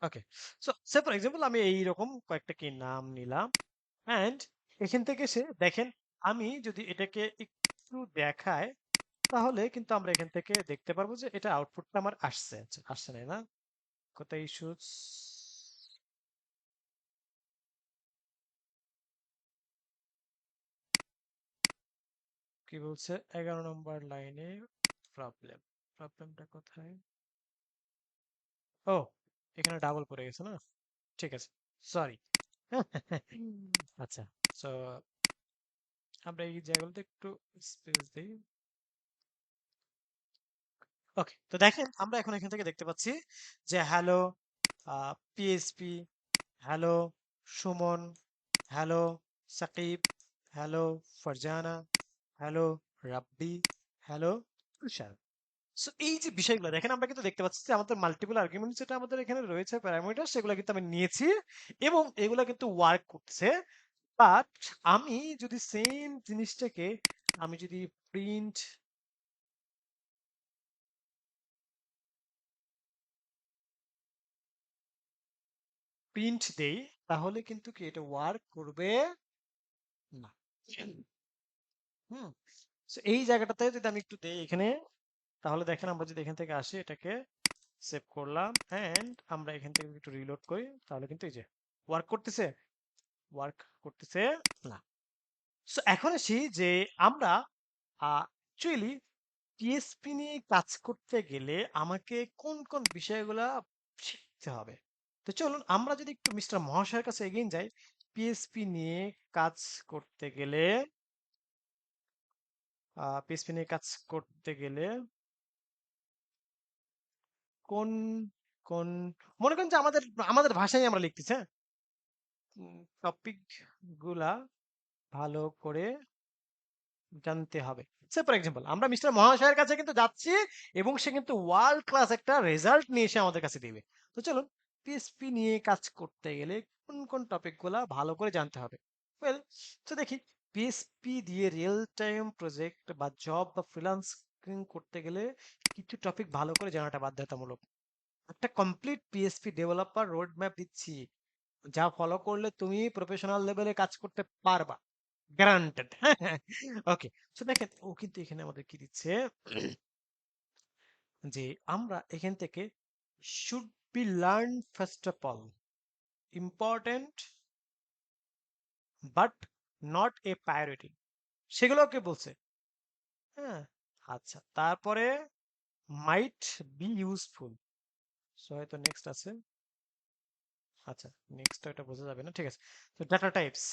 ওকে, সো সে ফর এক্সাম্পল আমি এইরকম কয়েকটা কি নাম নিলাম অ্যান্ড এখান থেকে সে দেখেন, আমি যদি এটাকে একটু দেখায় তাহলে কিন্তু আমরা এখান থেকে দেখতে পারবো যে এটা আউটপুটটা আমার আসছে। আচ্ছা, আসছে না না, কোথায় ইস্যুস, কি বলছে 11 নম্বর লাইনে প্রবলেম, প্রবলেমটা কোথায়? ও, এখানে ডাবল পড়ে গেছে না, ঠিক আছে, সরি। আচ্ছা, সো আমরা এই জায়গাগুলোতে একটু স্পেস দিই। ওকে, তো দেখেন আমরা এখন এখান থেকে দেখতে পাচ্ছি যে hello PHP, hello Suman, hello Sakib, hello Farzana, hello Rabbi, hello Tushar. So এই যে বিষয়গুলো দেখেন আমরা কিন্তু দেখতে পাচ্ছি যে আমাদের মাল্টিপল আর্গুমেন্ট যেটা আমাদের এখানে রয়েছে প্যারামিটার, সেগুলো কিন্তু আমি নিয়েছি এবং এগুলো কিন্তু ওয়ার্ক করছে। বাট আমি যদি সেম জিনিসটাকে আমি যদি প্রিন্ট প্রিন্ট দেই তাহলে কিন্তু কি এটা ওয়ার্ক করবে না। হুম, সো এই জায়গাটাতে যদি আমি একটু দেই এখানে, তাহলে দেখেন আমরা যদি এখান থেকে আসি এটাকে সেভ করলাম এন্ড আমরা এখান থেকে একটু রিলোড করি, তাহলে কিন্তু এই যে ওয়ার্ক করতেছে, ওয়ার্ক করতেছে না। সো এখন আসি যে আমরা অ্যাকচুয়ালি পিএসপি নিয়ে কাজ করতে গেলে আমাকে কোন কোন বিষয়গুলা শিখতে হবে। তো চলুন আমরা যদি একটু মিস্টার মহাশয়ের কাছে এগিয়ে যাই, পিএসপি নিয়ে কাজ করতে গেলে, পিএসপি নিয়ে কাজ করতে গেলে কোন কোন মনে করেন যে আমাদের আমাদের ভাষায় আমরা লিখতেছি, হ্যাঁ, টপিক গুলা ভালো করে জানতে হবে। সে ফর এক্সাম্পল আমরা মিস্টার মহাশয়ের কাছে কিন্তু যাচ্ছি এবং সে কিন্তু ওয়ার্ল্ড ক্লাস একটা রেজাল্ট নিয়ে এসে আমাদের কাছে দিবে। তো চলুন পিএসপি নিয়ে কাজ করতে গেলে কোন কোন টপিক গুলা ভালো করে জানতে হবে। ওয়েল, তো দেখি, পিএসপি দিয়ে রিয়েল টাইম প্রজেক্ট বা জব বা ফ্রিল্যান্সিং করতে গেলে কিছু টপিক ভালো করে জানাটা বাধ্যতামূলক। একটা complete PSP developer road map দিচ্ছি যা ফলো করলে তুমি প্রফেশনাল লেভেলে কাজ করতে পারবা, গ্যারান্টেড। ওকে, তো দেখেন ও কিন্তু এখানে আমাদের কি দিচ্ছে যে আমরা এখান থেকে should be learn first of all important but not a priority, সেগুলো কে বলছে। হ্যাঁ, আচ্ছা, তারপরে মাইট বি ইউজফুল, সো হয়তো নেক্সট আছে। আচ্ছা, নেক্সট এটা বোঝা যাবে না, ঠিক আছে। তো data types,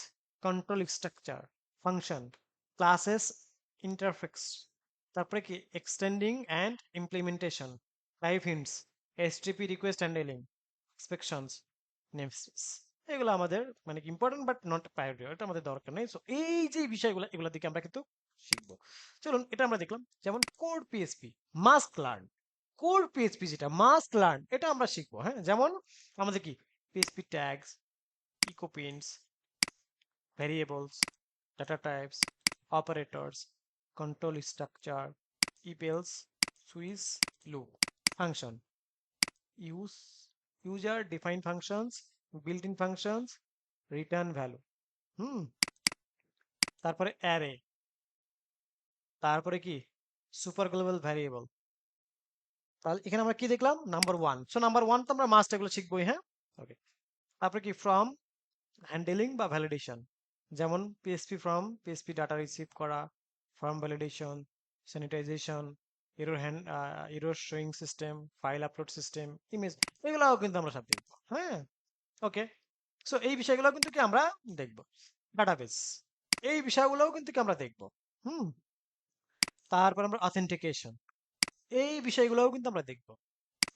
control structure, function, classes, interfaces, তারপরে কি extending and implementation, type hints, HTTP request handling, exceptions, namespace. এগুলো আমাদের মানে ইম্পর্টেন্ট বাট নট প্রায়োরিটি, এটা আমাদের দরকার নেই। সো এই যে বিষয়গুলো এগুলোর দিকে আমরা কিন্তু শিখবো। চলুন এটা আমরা দেখলাম, যেমন code PHP must learn, core PHP যেটা মাস্ট লার্ন এটা আমরা শিখবো, হ্যাঁ। যেমন আমাদের কি পিএইচপি ট্যাগস, ইকোপিনস, variables, data types, operators, control structure, evals, switch, loop, function, use, user defined functions, built-in functions, return value, হুম। তারপরে অ্যারে, তারপরে কি সুপার গ্লোবাল ভ্যারিয়েবল। তাহলে এখানে আমরা কি দেখলাম? Number one. So number one তো আমরা মাস্ট এগুলো শিখবোই, হ্যাঁ। ওকে। তারপরে কি ফ্রম হ্যান্ডেলিং বা ভ্যালিডেশন, যেমন PHP form, PHP data receive করা, form validation, sanitization, error hand, error showing system, file upload system, image, এগুলোও কিন্তু আমরা সব দেখবো, হ্যাঁ। ওকে। সো এই বিষয়গুলো কিন্তু কি আমরা দেখবো। ডাটাবেস, এই বিষয়গুলোও কিন্তু কি আমরা দেখবো, হুম। তারপর আমরা অথেন্টিকেশন, এই বিষয়গুলোও কিন্তু আমরা দেখবো।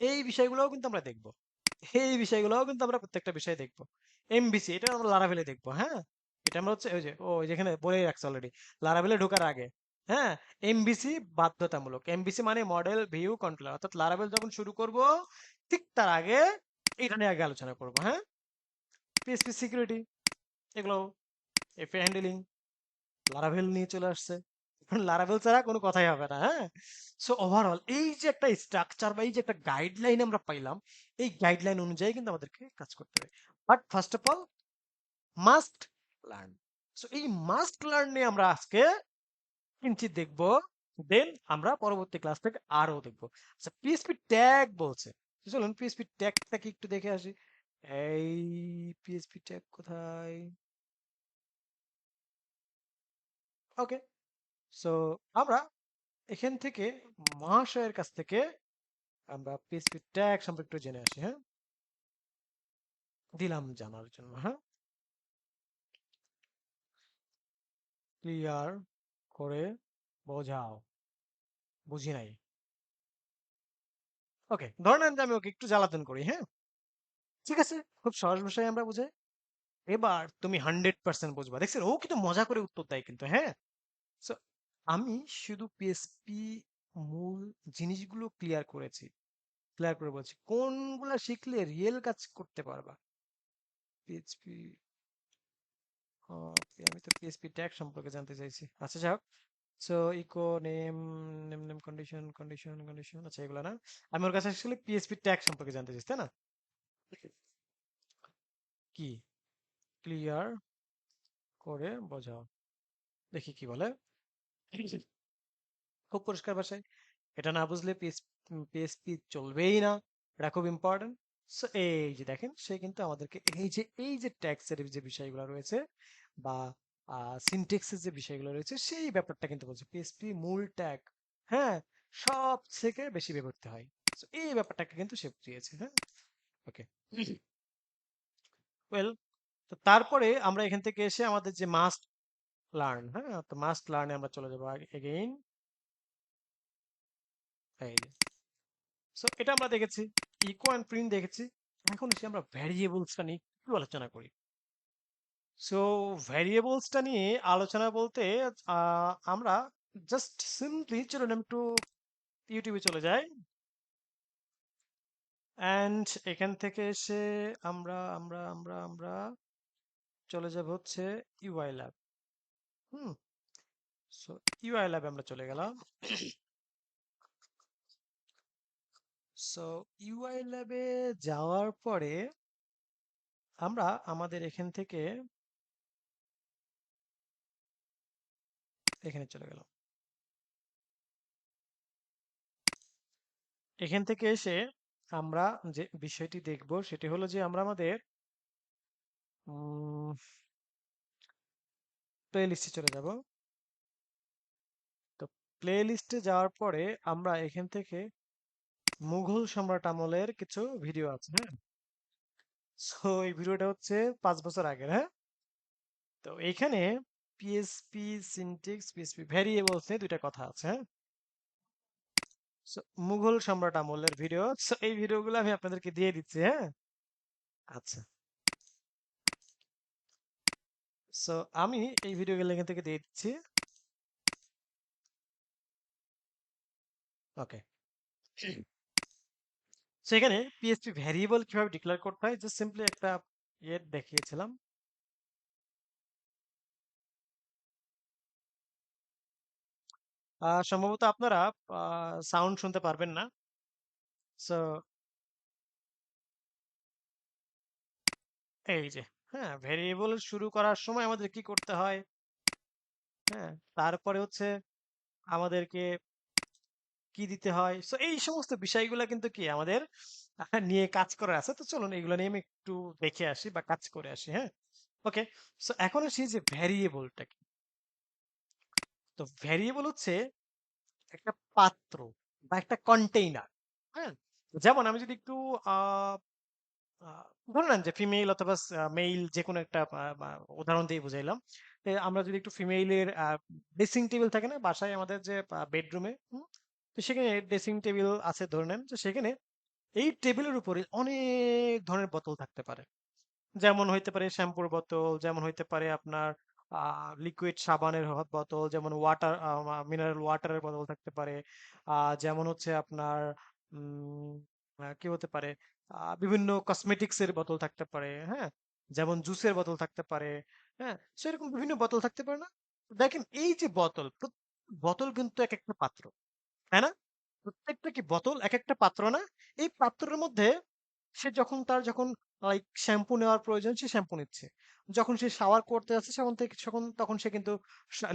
এই বিষয়গুলোও কিন্তু আমরা দেখবো। এই বিষয়গুলোও কিন্তু আমরা প্রত্যেকটা বিষয় দেখবো। এমবিসি এটা আমরা লারাভেলে দেখবো, হ্যাঁ। এটা আমরা হচ্ছে ওই যে যেখানে বলেই রাখছে অলরেডি, লারাভেলে ঢোকার আগে, হ্যাঁ। এমবিসি বাধ্যতামূলক। এমবিসি মানে মডেল ভিউ কন্ট্রোলার, অর্থাৎ লারাভেল যখন শুরু করব ঠিক তার আগে এটা নিয়ে আগে আলোচনা করবো, হ্যাঁ। পিএসপি সিকিউরিটি, এগুলো এফএ হ্যান্ডেলিং, লারাভেল নিয়ে চলে আসছে। এখন লারাভেল ছাড়া কোনো কথাই হবে না, হ্যাঁ। সো ওভারঅল এই যে একটা স্ট্রাকচার বা এই যে একটা গাইডলাইন আমরা পাইলাম, এই গাইডলাইন অনুযায়ী কিন্তু আমাদেরকে কাজ করতে হবে। But first of all must learn. So এই মাস্ট লার্ন নিয়ে আমরা আজকে কিঞ্চিত দেখবো, দেন আমরা পরবর্তী ক্লাস থেকে আরো দেখবো। আচ্ছা, পিএসপি ট্যাগ বলছে, তো চলুন পিএসপি ট্যাগটাকে একটু দেখে আসি। এই পিএসপি ট্যাগ কোথায়? ওকে। সো আমরা এখান থেকে মহাশয়ের কাছ থেকে আমরা পিএসপি ট্যাগ সম্পর্কে একটু জেনে আসি, হ্যাঁ। দিলাম জানার জন্য, হ্যাঁ। ক্লিয়ার করে বোঝাও, বুঝি নাই। ওকে, ধরে নেন যে আমি ওকে একটু জ্বালাতন করি, হ্যাঁ। ঠিক আছে, খুব সহজ ভাষায় আমরা বুঝাই। এবার তুমি 100% বুঝবা, দেখছেন ও কিন্তু মজা করে উত্তর দেয় কিন্তু, হ্যাঁ। So, আমি শুধু পিএসপি মূল জিনিসগুলো ক্লিয়ার করে বলছি কোনগুলা শিখলে রিয়েল কাজ করতে পারবা। পিএইচপি, আমি তো পিএসপি ট্যাগ সম্পর্কে জানতে চাইছি। আচ্ছা যাক। So echo name, name condition, আচ্ছা এগুলো না। আমি ওর কাছে আসলে পিএসপি ট্যাগ সম্পর্কে জানতে চাইছি, তাই না? কি ক্লিয়ার করে বোঝাও, দেখি কি বলে। খুব পরিষ্কার ভাষায়, এটা না বুঝলে পিএসপি চলবেই না, এটা খুব ইম্পর্টেন্ট। সো এই যে দেখেন, সে কিন্তু আমাদেরকে এই যে ট্যাক্সের যে বিষয়গুলো রয়েছে বা সিনটেক্সের যে বিষয়গুলো রয়েছে সেই ব্যাপারটা কিন্তু বলছে পিএসপি মূল ট্যাগ, হ্যাঁ, সব থেকে বেশি ব্যবহৃত হয়। So, এই ব্যাপারটাকে কিন্তু সে বুঝিয়েছে, হ্যাঁ। ওকে, ওয়েল, তো তারপরে আমরা এখান থেকে এসে আমাদের যে মাস্ট লার্ন, হ্যাঁ, তো মাস্ট লার্নে আমরা চলে যাবো এগেইন। এই যে, সো এটা আমরা দেখেছি, ইকো অ্যান্ড প্রিন্ট দেখেছি। এখন এসে আমরা ভ্যারিয়েবলসটা নিয়ে একটু আলোচনা করি। সো ভ্যারিয়েবলসটা নিয়ে আলোচনা বলতে আমরা জাস্ট সিম্পলি চলুন আমি একটু ইউটিউবে চলে যাই, অ্যান্ড এখান থেকে এসে আমরা চলে যাব হচ্ছে ইউআই ল্যাব, হুম। সো ইউআই ল্যাবে আমরা চলে গেলাম। সো ইউআই ল্যাবে যাওয়ার পরে আমরা আমাদের এখান থেকে এখানে চলে গেলাম। এখান থেকে এসে আমরা যে বিষয়টি দেখব সেটি হলো যে আমরা আমাদের প্লে লিস্টে চলে যাব। তো প্লে লিস্টে যাওয়ার পরে আমরা এখান থেকে মুঘল সম্রাট আমলের কিছু ভিডিও আছে, হ্যাঁ। সো এই ভিডিওটা হচ্ছে 5 বছর আগের, হ্যাঁ। তো এইখানে পিএসপি সিনট্যাক্স, পিএসপি ভ্যারিয়েবলস নিয়ে দুইটা কথা আছে, হ্যাঁ। So, মুঘল সম্রাট আমলের ভিডিও, সো এই ভিডিওগুলো আমি আপনাদেরকে দিয়ে দিচ্ছি, হ্যাঁ। আচ্ছা, সো আমি এই ভিডিওগুলো এখান থেকে দিয়ে দিচ্ছি। ওকে, সেখানে পিএসপি ভ্যারিয়েবল কিভাবে ডিক্লেয়ার করতে হয় জাস্ট সিম্পলি একটা ইয়ে দেখিয়েছিলাম। সম্ভবত আপনারা সাউন্ড শুনতে পারবেন না। সো এই যে, হ্যাঁ, ভেরিয়েবল শুরু করার সময় আমাদের কি করতে হয়? হ্যাঁ, তারপরে হচ্ছে আমাদেরকে কি দিতে হয়? সো এই সমস্ত বিষয়গুলা কিন্তু কি আমাদের নিয়ে কাজ করার আছে। তো চলুন এগুলো নিয়ে আমি একটু দেখে আসি বা কাজ করে আসি, হ্যাঁ? ওকে। সো এখন আসি যে ভ্যারিয়েবলটা কি? তো ভ্যারিয়েবল হচ্ছে একটা পাত্র বা একটা কন্টেইনার। হ্যাঁ? যেমন আমি যদি একটু আহ ধরে নেন যে ফিমেল অথবা মেইল যে কোনো একটা উদাহরণ দিয়ে বুঝাইলাম। আমরা যদি একটু ফিমেইলের ড্রেসিং টেবিল থাকে না বাসায় আমাদের যে বেডরুমে, তো সেখানে ড্রেসিং টেবিল আছে ধরে নেন, তো সেখানে এই টেবিলের উপরে অনেক ধরনের বোতল থাকতে পারে। যেমন হইতে পারে শ্যাম্পুর বোতল, যেমন হইতে পারে আপনার লিকুইড সাবানের বোতল, যেমন ওয়াটার মিনারেল ওয়াটারের বোতল থাকতে পারে, যেমন হচ্ছে আপনার কি হতে পারে, বিভিন্ন কসমেটিক্স এর বোতল থাকতে পারে, হ্যাঁ, যেমন জুসের বোতল থাকতে পারে, হ্যাঁ, সেরকম বিভিন্ন বোতল থাকতে পারে না? দেখেন এই যে বোতল, বোতল কিন্তু এক একটা পাত্র, তাই না? প্রত্যেকটা কি বোতল এক একটা পাত্র না? এই পাত্রের মধ্যে সে যখন লাইক শ্যাম্পু নেওয়ার প্রয়োজন সে শ্যাম্পু নিচ্ছে। যখন সে শাওয়ার করতে যাচ্ছে তখন সে কিন্তু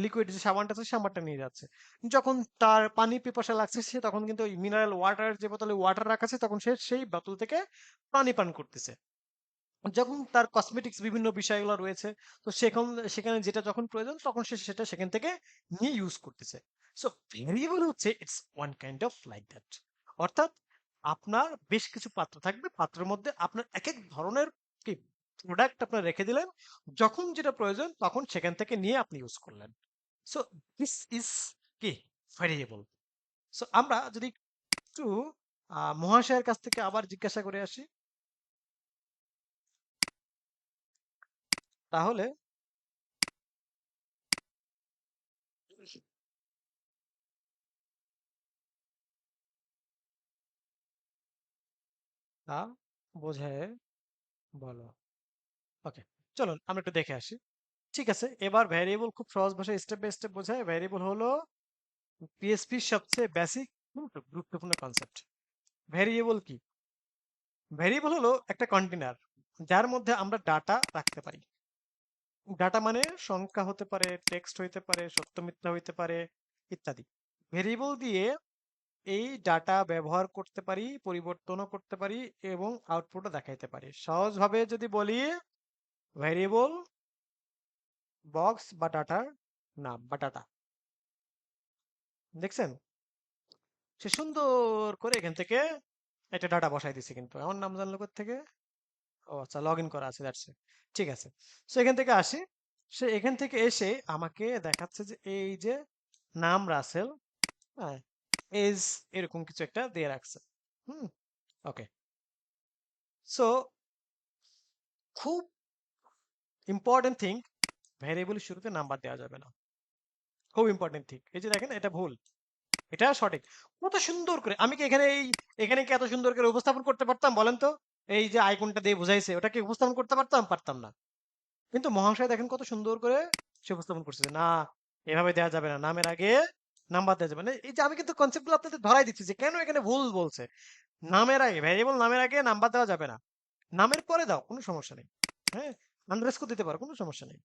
লিকুইড যে সাবানটা আছে সাবানটা নিয়ে যাচ্ছে। যখন তার পানি পিপাসা লাগছে সে তখন কিন্তু ওই মিনারেল ওয়াটার যে বোতলে ওয়াটার রাখা আছে তখন সে সেই বোতল থেকে পানি পান করতেছে। যখন তার কসমেটিক্স বিভিন্ন বিষয়গুলো রয়েছে, তো সেখানে যেটা যখন প্রয়োজন তখন সে সেটা সেখান থেকে নিয়ে ইউজ করতেছে। সো ভেরিয়েবল হচ্ছে it's one kind of like that. অর্থাৎ আপনার বেশ কিছু পাত্র থাকবে, পাত্রের মধ্যে আপনার এক এক ধরনের কি প্রোডাক্ট আপনার রেখে দিলেন, যখন যেটা প্রয়োজন তখন সেখান থেকে নিয়ে আপনি ইউজ করলেন। সো দিস ইজ কি ভেরিয়েবল। সো আমরা যদি একটু মহাশয়ের কাছ থেকে আবার জিজ্ঞাসা করে আসি, তাহলে তা বোঝায় বলো। ওকে, চলুন আমরা একটু দেখে আসি। ঠিক আছে, এবার ভ্যারিয়েবল খুব সহজ ভাষায় স্টেপ বাই স্টেপ বোঝায়। ভ্যারিয়েবল হলো পিএসপির সবচেয়ে বেসিক কিন্তু গুরুত্বপূর্ণ কনসেপ্ট। ভ্যারিয়েবল কি? ভ্যারিয়েবল হলো একটা কন্টেনার যার মধ্যে আমরা ডাটা রাখতে পারি। ডাটা মানে সংখ্যা হতে পারে, টেক্সট হইতে পারে, সত্য মিথ্যা হইতে পারে, ইত্যাদি। ভেরিয়েবল দিয়ে এই ডাটা ব্যবহার করতে পারি, পরিবর্তনও করতে পারি এবং আউটপুটও দেখাইতে পারি। সহজভাবে যদি বলি, ভেরিয়েবল বক্স বা ডাটার নাম বা ডাটা। দেখছেন, সে সুন্দর করে এখান থেকে একটা ডাটা বসাই দিছে, কিন্তু আমার নাম জানলো থেকে। ও আচ্ছা, লগ ইন করা আছে, দ্যাটস ইট। ঠিক আছে, সো এখান থেকে আসি। সে এখান থেকে এসে আমাকে দেখাচ্ছে যে এই যে নাম রাসেল, হ্যাঁ, এজ, এরকম কিছু একটা দিয়ে রাখছে। হুম, ওকে। সো খুব ইম্পর্টেন্ট থিং, ভ্যারিয়েবলের শুরুতে নাম্বার দেওয়া যাবে না। খুব ইম্পর্টেন্ট থিং, এই যে দেখেন এটা ভুল, এটা সঠিক। কত সুন্দর করে আমি কি এখানে কি এত সুন্দর করে উপস্থাপন করতে পারতাম বলেন তো? এই যে আইকনটা দিয়ে বুঝাইছে ওটা কি উপস্থাপন করতে পারতাম? পারতাম না। কিন্তু মহাশয় দেখেন কত সুন্দর করে সে উপস্থাপন করছে যে, না, এভাবে দেওয়া যাবে না, নামের আগে নাম্বার দেওয়া যাবে না। এই যে আমি কিন্তু কনসেপ্টগুলো আপনাদের ধরাই দিচ্ছি যে কেন এখানে ভুল বলছে। নামের আগে, ভ্যারিয়েবল নামের আগে নাম্বার দেওয়া যাবে না। নামের পরে দাও, কোনো সমস্যা নেই। হ্যাঁ, আন্ডারস্কোর দিতে পারো, কোনো সমস্যা নেই।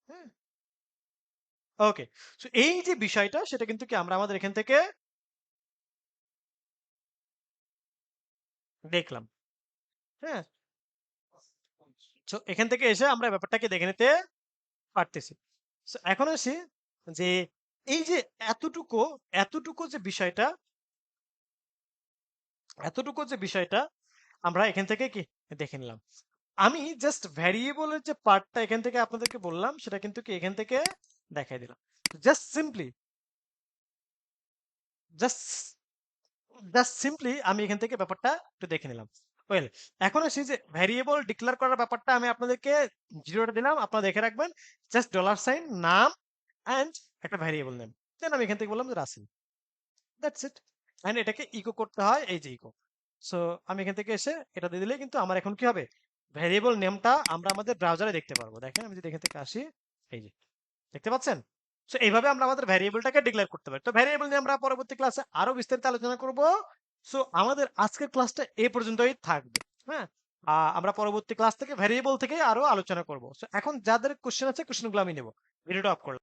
হ্যাঁ, ওকে। সো এই যে বিষয়টা সেটা কিন্তু কি আমরা আমাদের এখান থেকে দেখলাম। হ্যাঁ, সো এখান থেকে এসে আমরা ব্যাপারটাকে দেখে নিতে পারতেছি। সো এখন আসি যে এই যে এতটুকু এতটুকু যে বিষয়টা এতটুকু যে বিষয়টা আমরা এখান থেকে কি দেখে নিলাম। আমি জাস্ট ভ্যারিয়েবলের যে পার্টটা এখান থেকে আপনাদেরকে বললাম সেটা কিন্তু কি এখান থেকে দেখাই দিলাম। জাস্ট জাস্ট সিম্পলি আমি এখান থেকে ব্যাপারটা একটু দেখে নিলাম। ওয়েল, এখন আসি যে ভ্যারিয়েবল ডিক্লেয়ার করার ব্যাপারটা আমি আপনাদেরকে জিরোটা দিলাম, আপনারা দেখে রাখবেন। জাস্ট ডলার সাইন, নাম, অ্যান্ড একটা ভ্যারিয়েবল নেম। দেন আমি এখান থেকে বললাম যে রাসেল, দ্যাটস ইট। অ্যান্ড এটাকে ইকো করতে হয়, এই যে ইকো। সো আমি এখান থেকে এসে এটা দিয়ে দিলে কিন্তু আমার এখন কি হবে, ভ্যারিয়েবল নেমটা আমরা আমাদের ব্রাউজারে দেখতে পারবো। দেখেন আমি যদি এখান থেকে আসি, এই যে দেখতে পাচ্ছেন। সো এইভাবে আমরা আমাদের ভ্যারিয়েবলটাকে ডিক্লেয়ার করতে পারি। তো ভ্যারিয়েবল নিয়ে আমরা পরবর্তী ক্লাসে আরো বিস্তারিত আলোচনা করব। সো আমাদের আজকের ক্লাসটা এই পর্যন্তই থাকবে। হ্যাঁ, আমরা পরবর্তী ক্লাস থেকে ভ্যারিয়েবল থেকে আরো আলোচনা করব। সো এখন যাদের কোশ্চেন আছে কোশ্চেনগুলো আমি নেব। ভিডিওটা অফ করলাম।